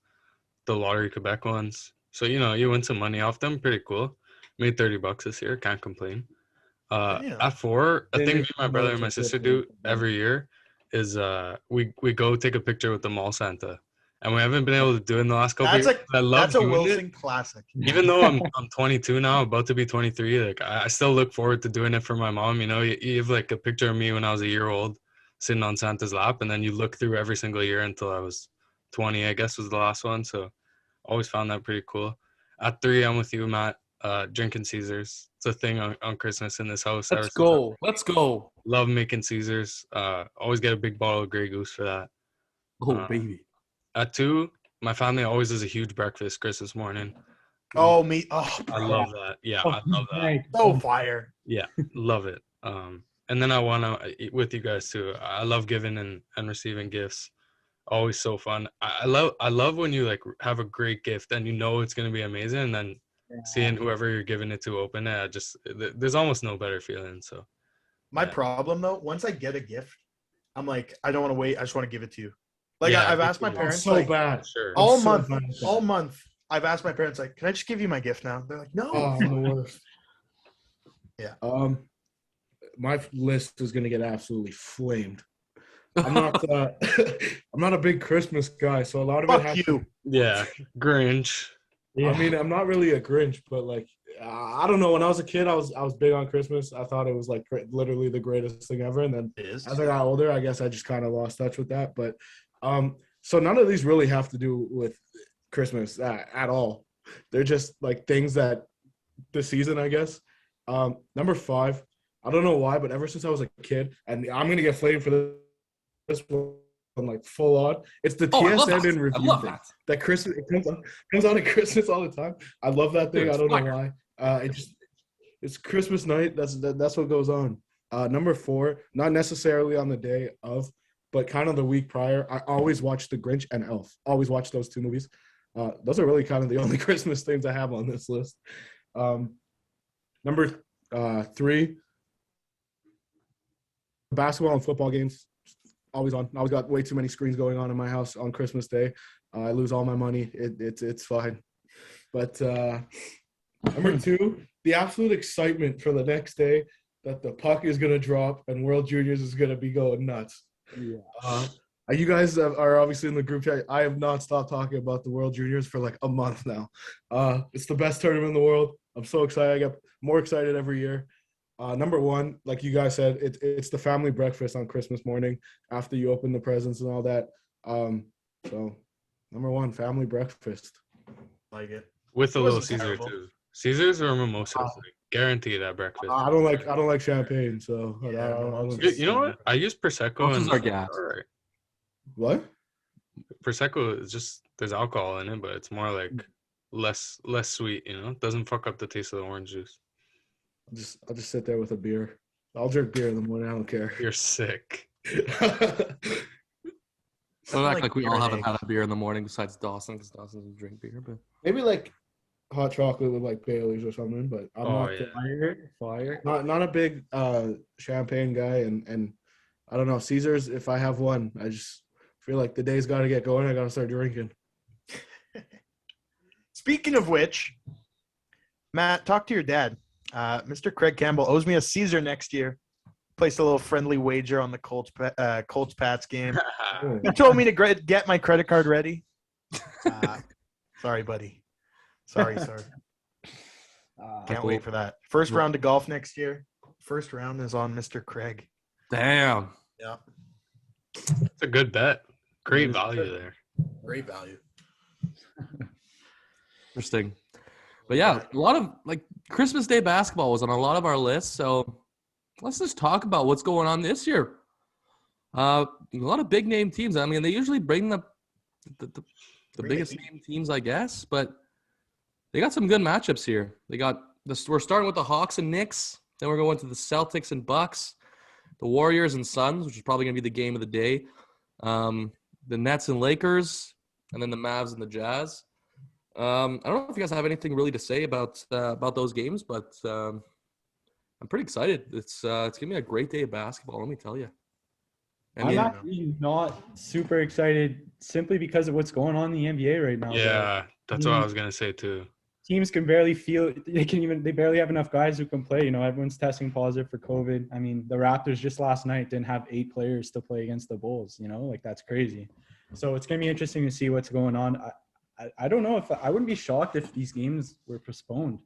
Lottery Quebec ones. So you win some money off them. Pretty cool. Made $30 this year. Can't complain.
Damn.
At 4, a
They
thing me
make
and my brother and my
loads of
sister
good
do
things.
every year is we go take a picture with the mall Santa, and we haven't been able to do it in the last couple
That's
years.
a
I love
that's a
doing
Wilson
it.
classic.
Even though I'm 22 now, about to be 23, like I still look forward to doing it for my mom. You know, you have like a picture of me when I was a year old, sitting on Santa's lap, and then you look through every single year until I was 20, I guess was the last one. So always found that pretty cool. At 3, I'm with you, Matt. Drinking Caesars. It's a thing on Christmas in this house.
Let's go. Let's go.
Love making Caesars. Always get a big bottle of Grey Goose for that.
Oh, baby.
At 2, my family always does a huge breakfast Christmas morning.
Oh, me. Oh,
I love that. Yeah, I love that.
so fire.
Yeah, love it. And then I want to eat with you guys too. I love giving and receiving gifts. Always so fun. I love when you like have a great gift and you know it's gonna be amazing, and then seeing whoever you're giving it to open it. There's almost no better feeling. So
My
Yeah.
problem though, once I get a gift, I'm like, I don't want to wait. I just want to give it to you. Like
Yeah,
I've
me
asked my
too.
parents,
so
like,
bad.
sure.
all
so
month,
bad at that.
all month. I've asked my parents, like, can I just give you my gift now? They're like, no.
Oh, I'm the worst.
Yeah.
My list is gonna get absolutely flamed. I'm not. I'm not a big Christmas guy, so a lot of it
Fuck
has.
you.
Yeah, Grinch.
I mean, I'm not really a Grinch, but like, I don't know. When I was a kid, I was big on Christmas. I thought it was like literally the greatest thing ever. And then
It is.
as I got older, I guess I just kind of lost touch with that. But so none of these really have to do with Christmas at all. They're just like things that the season, I guess. Number 5, I don't know why, but ever since I was a kid, and I'm gonna get flamed for this one, like full on. It's the
Oh, I love
TSN
that.
in
I
review
love
thing.
that.
That Christmas, it comes on at Christmas all the time. I love that thing.
Dude,
I
it's
don't know
fire.
why. It's Christmas night. That's what goes on. Number 4, not necessarily on the day of, but kind of the week prior. I always watch The Grinch and Elf. Always watch those 2 movies. Those are really kind of the only Christmas things I have on this list. Number 3, basketball and football games. Always on. I always got way too many screens going on in my house on Christmas Day. I lose all my money. It's fine. But number 2, the absolute excitement for the next day that the puck is going to drop and World Juniors is going to be going nuts.
Yeah.
You guys are obviously in the group chat. I have not stopped talking about the World Juniors for like a month now. It's the best tournament in the world. I'm so excited. I get more excited every year. Number 1, like you guys said, it's the family breakfast on Christmas morning after you open the presents and all that. So number 1, family breakfast.
Like it.
With a
It
little
wasn't
Caesar
terrible.
too. Caesars or mimosas? Like, guaranteed at breakfast.
I don't like champagne, so I
Yeah,
don't-
You know what? I use Prosecco
Mimosas
and
are gas.
all right.
What?
Prosecco is just there's alcohol in it, but it's more like less sweet. You know, it doesn't fuck up the taste of the orange juice.
I'll just sit there with a beer. I'll drink beer in the morning. I don't care.
You're sick.
Don't act like we all
beer
haven't
and
had a beer in the morning besides Dawson, because Dawson doesn't drink beer. But
Maybe like hot chocolate with like Bailey's or something, but I'm
Oh,
not,
yeah.
Fire.
not a big champagne guy, and I don't know, Caesars. If I have one, I just feel like the day's got to get going. I got to start drinking.
Speaking of which, Matt, talk to your dad. Mr. Craig Campbell owes me a Caesar next year. Placed a little friendly wager on the Colts Pats game. He told me to get my credit card ready. Sorry, buddy. Sorry. Can't wait for that. First round of golf next year. First round is on Mr. Craig.
damn,
Yeah.
It's a good bet. Great value there.
Great value.
interesting. But yeah, a lot of like Christmas Day basketball was on a lot of our lists. So let's just talk about what's going on this year. A lot of big name teams. I mean, they usually bring the biggest name teams, I guess, but they got some good matchups here. They got this. We're starting with the Hawks and Knicks. Then we're going to the Celtics and Bucks, the Warriors and Suns, which is probably going to be the game of the day. The Nets and Lakers, and then the Mavs and the Jazz. I don't know if you guys have anything really to say about those games, but I'm pretty excited. It's gonna be a great day of basketball. Let me tell you. I
I'm
mean,
actually not super excited simply because of what's going on in the NBA right now.
Yeah, that's what I was gonna say too.
teams can barely feel they barely have enough guys who can play. Everyone's testing positive for COVID. I mean, the Raptors just last night didn't have 8 players to play against the Bulls. That's crazy. So it's gonna be interesting to see what's going on. I don't know if I wouldn't be shocked if these games were postponed.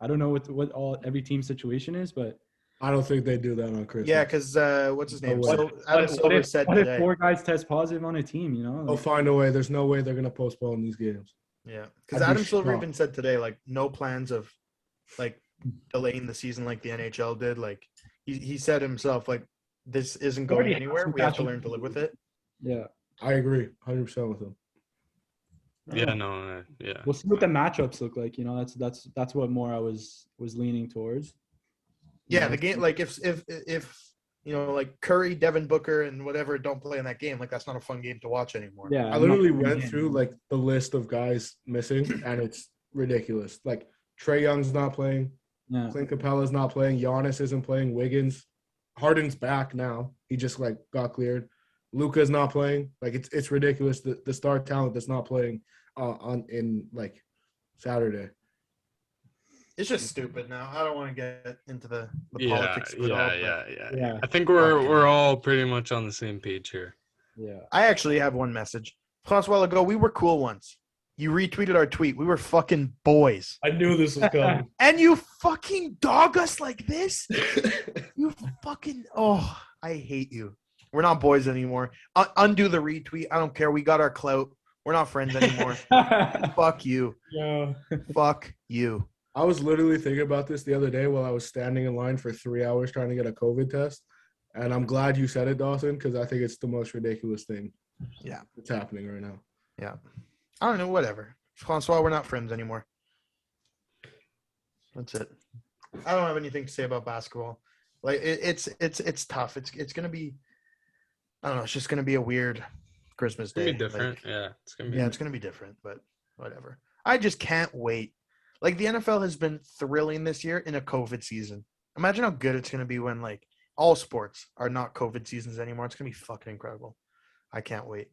I don't know what every team's situation is, but
I don't think they do that on Christmas.
Yeah, because what's his name?
What-
Adam Silver said
what if
today.
4 guys test positive on a team?
They'll find a way. There's no way they're gonna postpone these games.
Yeah, because
I'd be
Adam Silver
shocked.
even said today, like, no plans of, like, delaying the season like the NHL did. Like, he said himself, like, this isn't going
Already
anywhere.
has
We have to
some
learn to live with it.
Yeah.
I agree 100% with them.
Yeah, no, yeah.
We'll see what the matchups look like. That's what more I was leaning towards.
Yeah, the game, like, if like Curry, Devin Booker, and whatever don't play in that game, like, that's not a fun game to watch anymore.
Yeah.
I literally went through like the list of guys missing, and it's ridiculous. Like Trae Young's not playing,
Yeah.
Clint Capella's not playing, Giannis isn't playing, Wiggins, Harden's back now. He just like got cleared. Luka's not playing. Like it's ridiculous. The star talent that's not playing in like Saturday.
It's just stupid now. I don't want to get into the
Yeah,
politics of it all. But
Yeah.
I think we're all pretty much on the same page here.
Yeah.
I actually have one message. François Legault, we were cool once. You retweeted our tweet. We were fucking boys.
I knew this was coming.
And you fucking dog us like this? You fucking – oh, I hate you. We're not boys anymore. Undo the retweet. I don't care. We got our clout. We're not friends anymore. Fuck you.
Yeah.
Fuck you.
I was literally thinking about this the other day while I was standing in line for 3 hours trying to get a COVID test. And I'm glad you said it, Dawson, because I think it's the most ridiculous thing that's happening right now.
Yeah. I don't know. Whatever. François, we're not friends anymore. That's it. I don't have anything to say about basketball. Like, it's tough. It's going to be – I don't know. It's just going to be a weird Christmas
It's gonna
day.
be different.
Like,
Yeah, it's gonna be.
yeah, it's going to be different, but whatever. I just can't wait. Like, the NFL has been thrilling this year in a COVID season. Imagine how good it's going to be when, like, all sports are not COVID seasons anymore. It's going to be fucking incredible. I can't wait.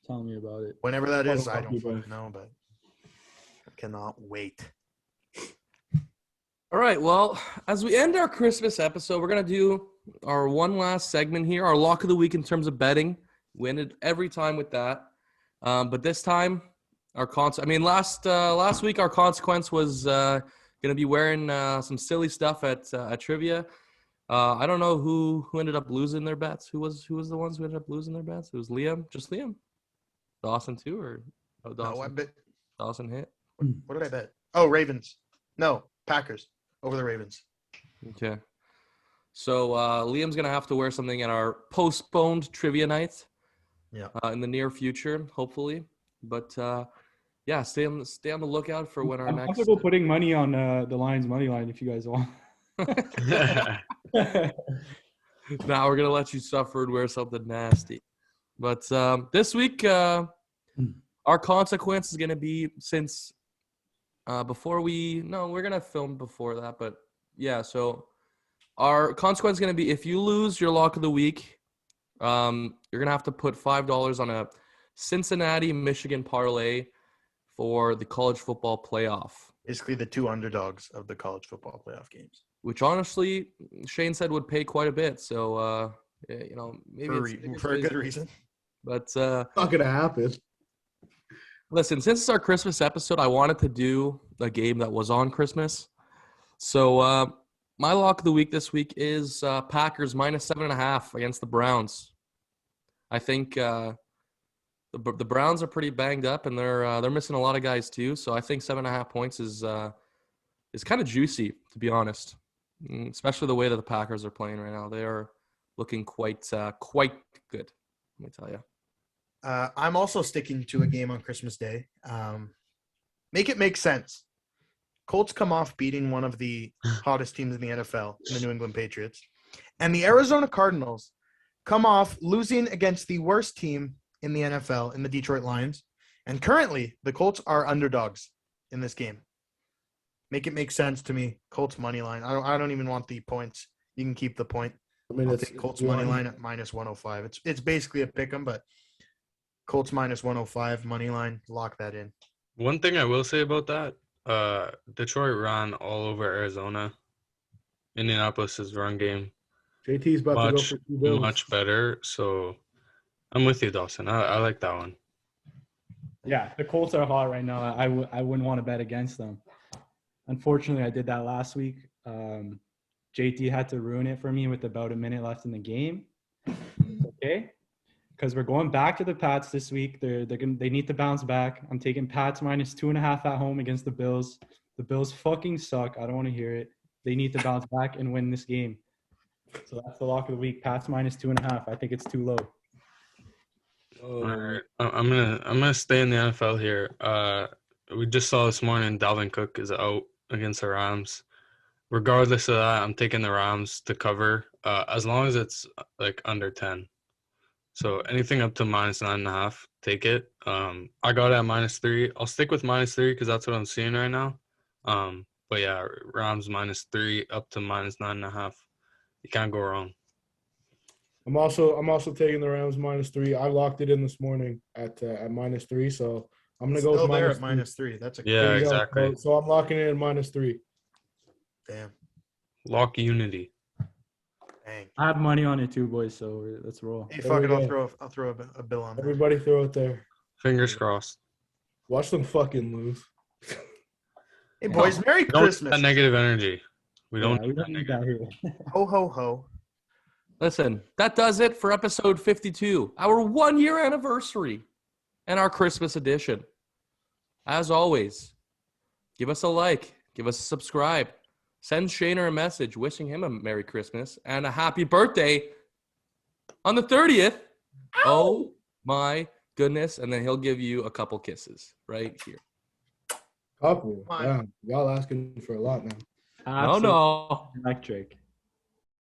Tell me about it.
Whenever that is, I
Fuck
don't
you,
fucking
bro.
know, but I cannot wait.
All right. Well, as we end our Christmas episode, we're going to do our one last segment here, our lock of the week in terms of betting. We ended every time with that. But this time, last week our consequence was going to be wearing some silly stuff at trivia. I don't know who ended up losing their bets. Who was the ones who ended up losing their bets? It was Liam. Just Liam. Dawson too, or Dawson?
No, I bet.
Dawson hit.
What did I bet? Oh, Ravens. No, Packers over the Ravens.
Okay. So Liam's gonna have to wear something at our postponed trivia night.
Yeah.
In the near future, hopefully. But yeah, stay on the lookout for when our
I'm
next.
comfortable putting money on the Lions money line if you guys want.
Now we're gonna let you suffer and wear something nasty. But this week, our consequence is gonna be since we're gonna film before that, but yeah. So our consequence is gonna be if you lose your lock of the week, you're gonna have to put $5 on a Cincinnati Michigan parlay for the college football playoff.
Basically, the two underdogs of the college football playoff games.
Which honestly, Shane said would pay quite a bit. So, maybe
For a good reason.
But
Not gonna happen.
listen, since it's our Christmas episode, I wanted to do a game that was on Christmas. So my lock of the week this week is Packers minus 7.5 against the Browns. I think the Browns are pretty banged up, and they're missing a lot of guys too. So I think 7.5 points is kind of juicy, to be honest. Especially the way that the Packers are playing right now. They are looking quite good, let me tell you.
I'm also sticking to a game on Christmas Day. Make it make sense. Colts come off beating one of the hottest teams in the NFL, the New England Patriots. And the Arizona Cardinals come off losing against the worst team in the NFL, in the Detroit Lions. And currently, the Colts are underdogs in this game. Make it make sense to me. Colts money line. I don't even want the points. You can keep the point.
I mean,
I'll
it's
take Colts money line at minus 105. It's basically a pick 'em, but Colts minus 105 money line. Lock that in.
One thing I will say about that, Detroit ran all over Arizona. Indianapolis's run game
JT's about to go
much
for 2 bills.
much better. So I'm with you, Dawson. I like that one.
Yeah, the Colts are hot right now. I wouldn't want to bet against them. Unfortunately, I did that last week. JT had to ruin it for me with about a minute left in the game. Okay, because we're going back to the Pats this week. They need to bounce back. I'm taking Pats -2.5 at home against the Bills. The Bills fucking suck. I don't want to hear it. They need to bounce back and win this game. So that's the lock of the week. Pats -2.5. I think it's too low.
All right, I'm gonna stay in the NFL here. We just saw this morning Dalvin Cook is out against the Rams. Regardless of that, I'm taking the Rams to cover as long as it's like under 10. So anything up to -9.5, take it. I got it at -3. I'll stick with -3 because that's what I'm seeing right now. But yeah, Rams -3 up to -9.5. You can't go wrong.
I'm also taking the Rams -3. I locked it in this morning at -3, so I'm gonna go
Still
with
there at
-3.
-3. That's a
Yeah,
There you go.
exactly.
So I'm locking it at -3.
damn.
Lock unity.
Dang.
I have money on it too, boys. So let's roll.
Hey,
There
fuck
we
it.
go.
I'll throw a bill on there.
Everybody throw it there.
Fingers crossed.
Watch them fucking lose.
Hey, boys, Merry
Don't
Christmas.
that negative energy. We don't
Yeah,
need that
need
negative.
that here.
Ho, ho, ho.
Listen, that does it for episode 52, our 1-year anniversary and our Christmas edition. As always, give us a like, give us a subscribe, send Shaner a message wishing him a Merry Christmas and a happy birthday on the 30th. Oh my goodness. And then he'll give you a couple kisses right here.
Couple.
Come on.
Yeah, y'all asking for a lot now.
No, no.
Electric.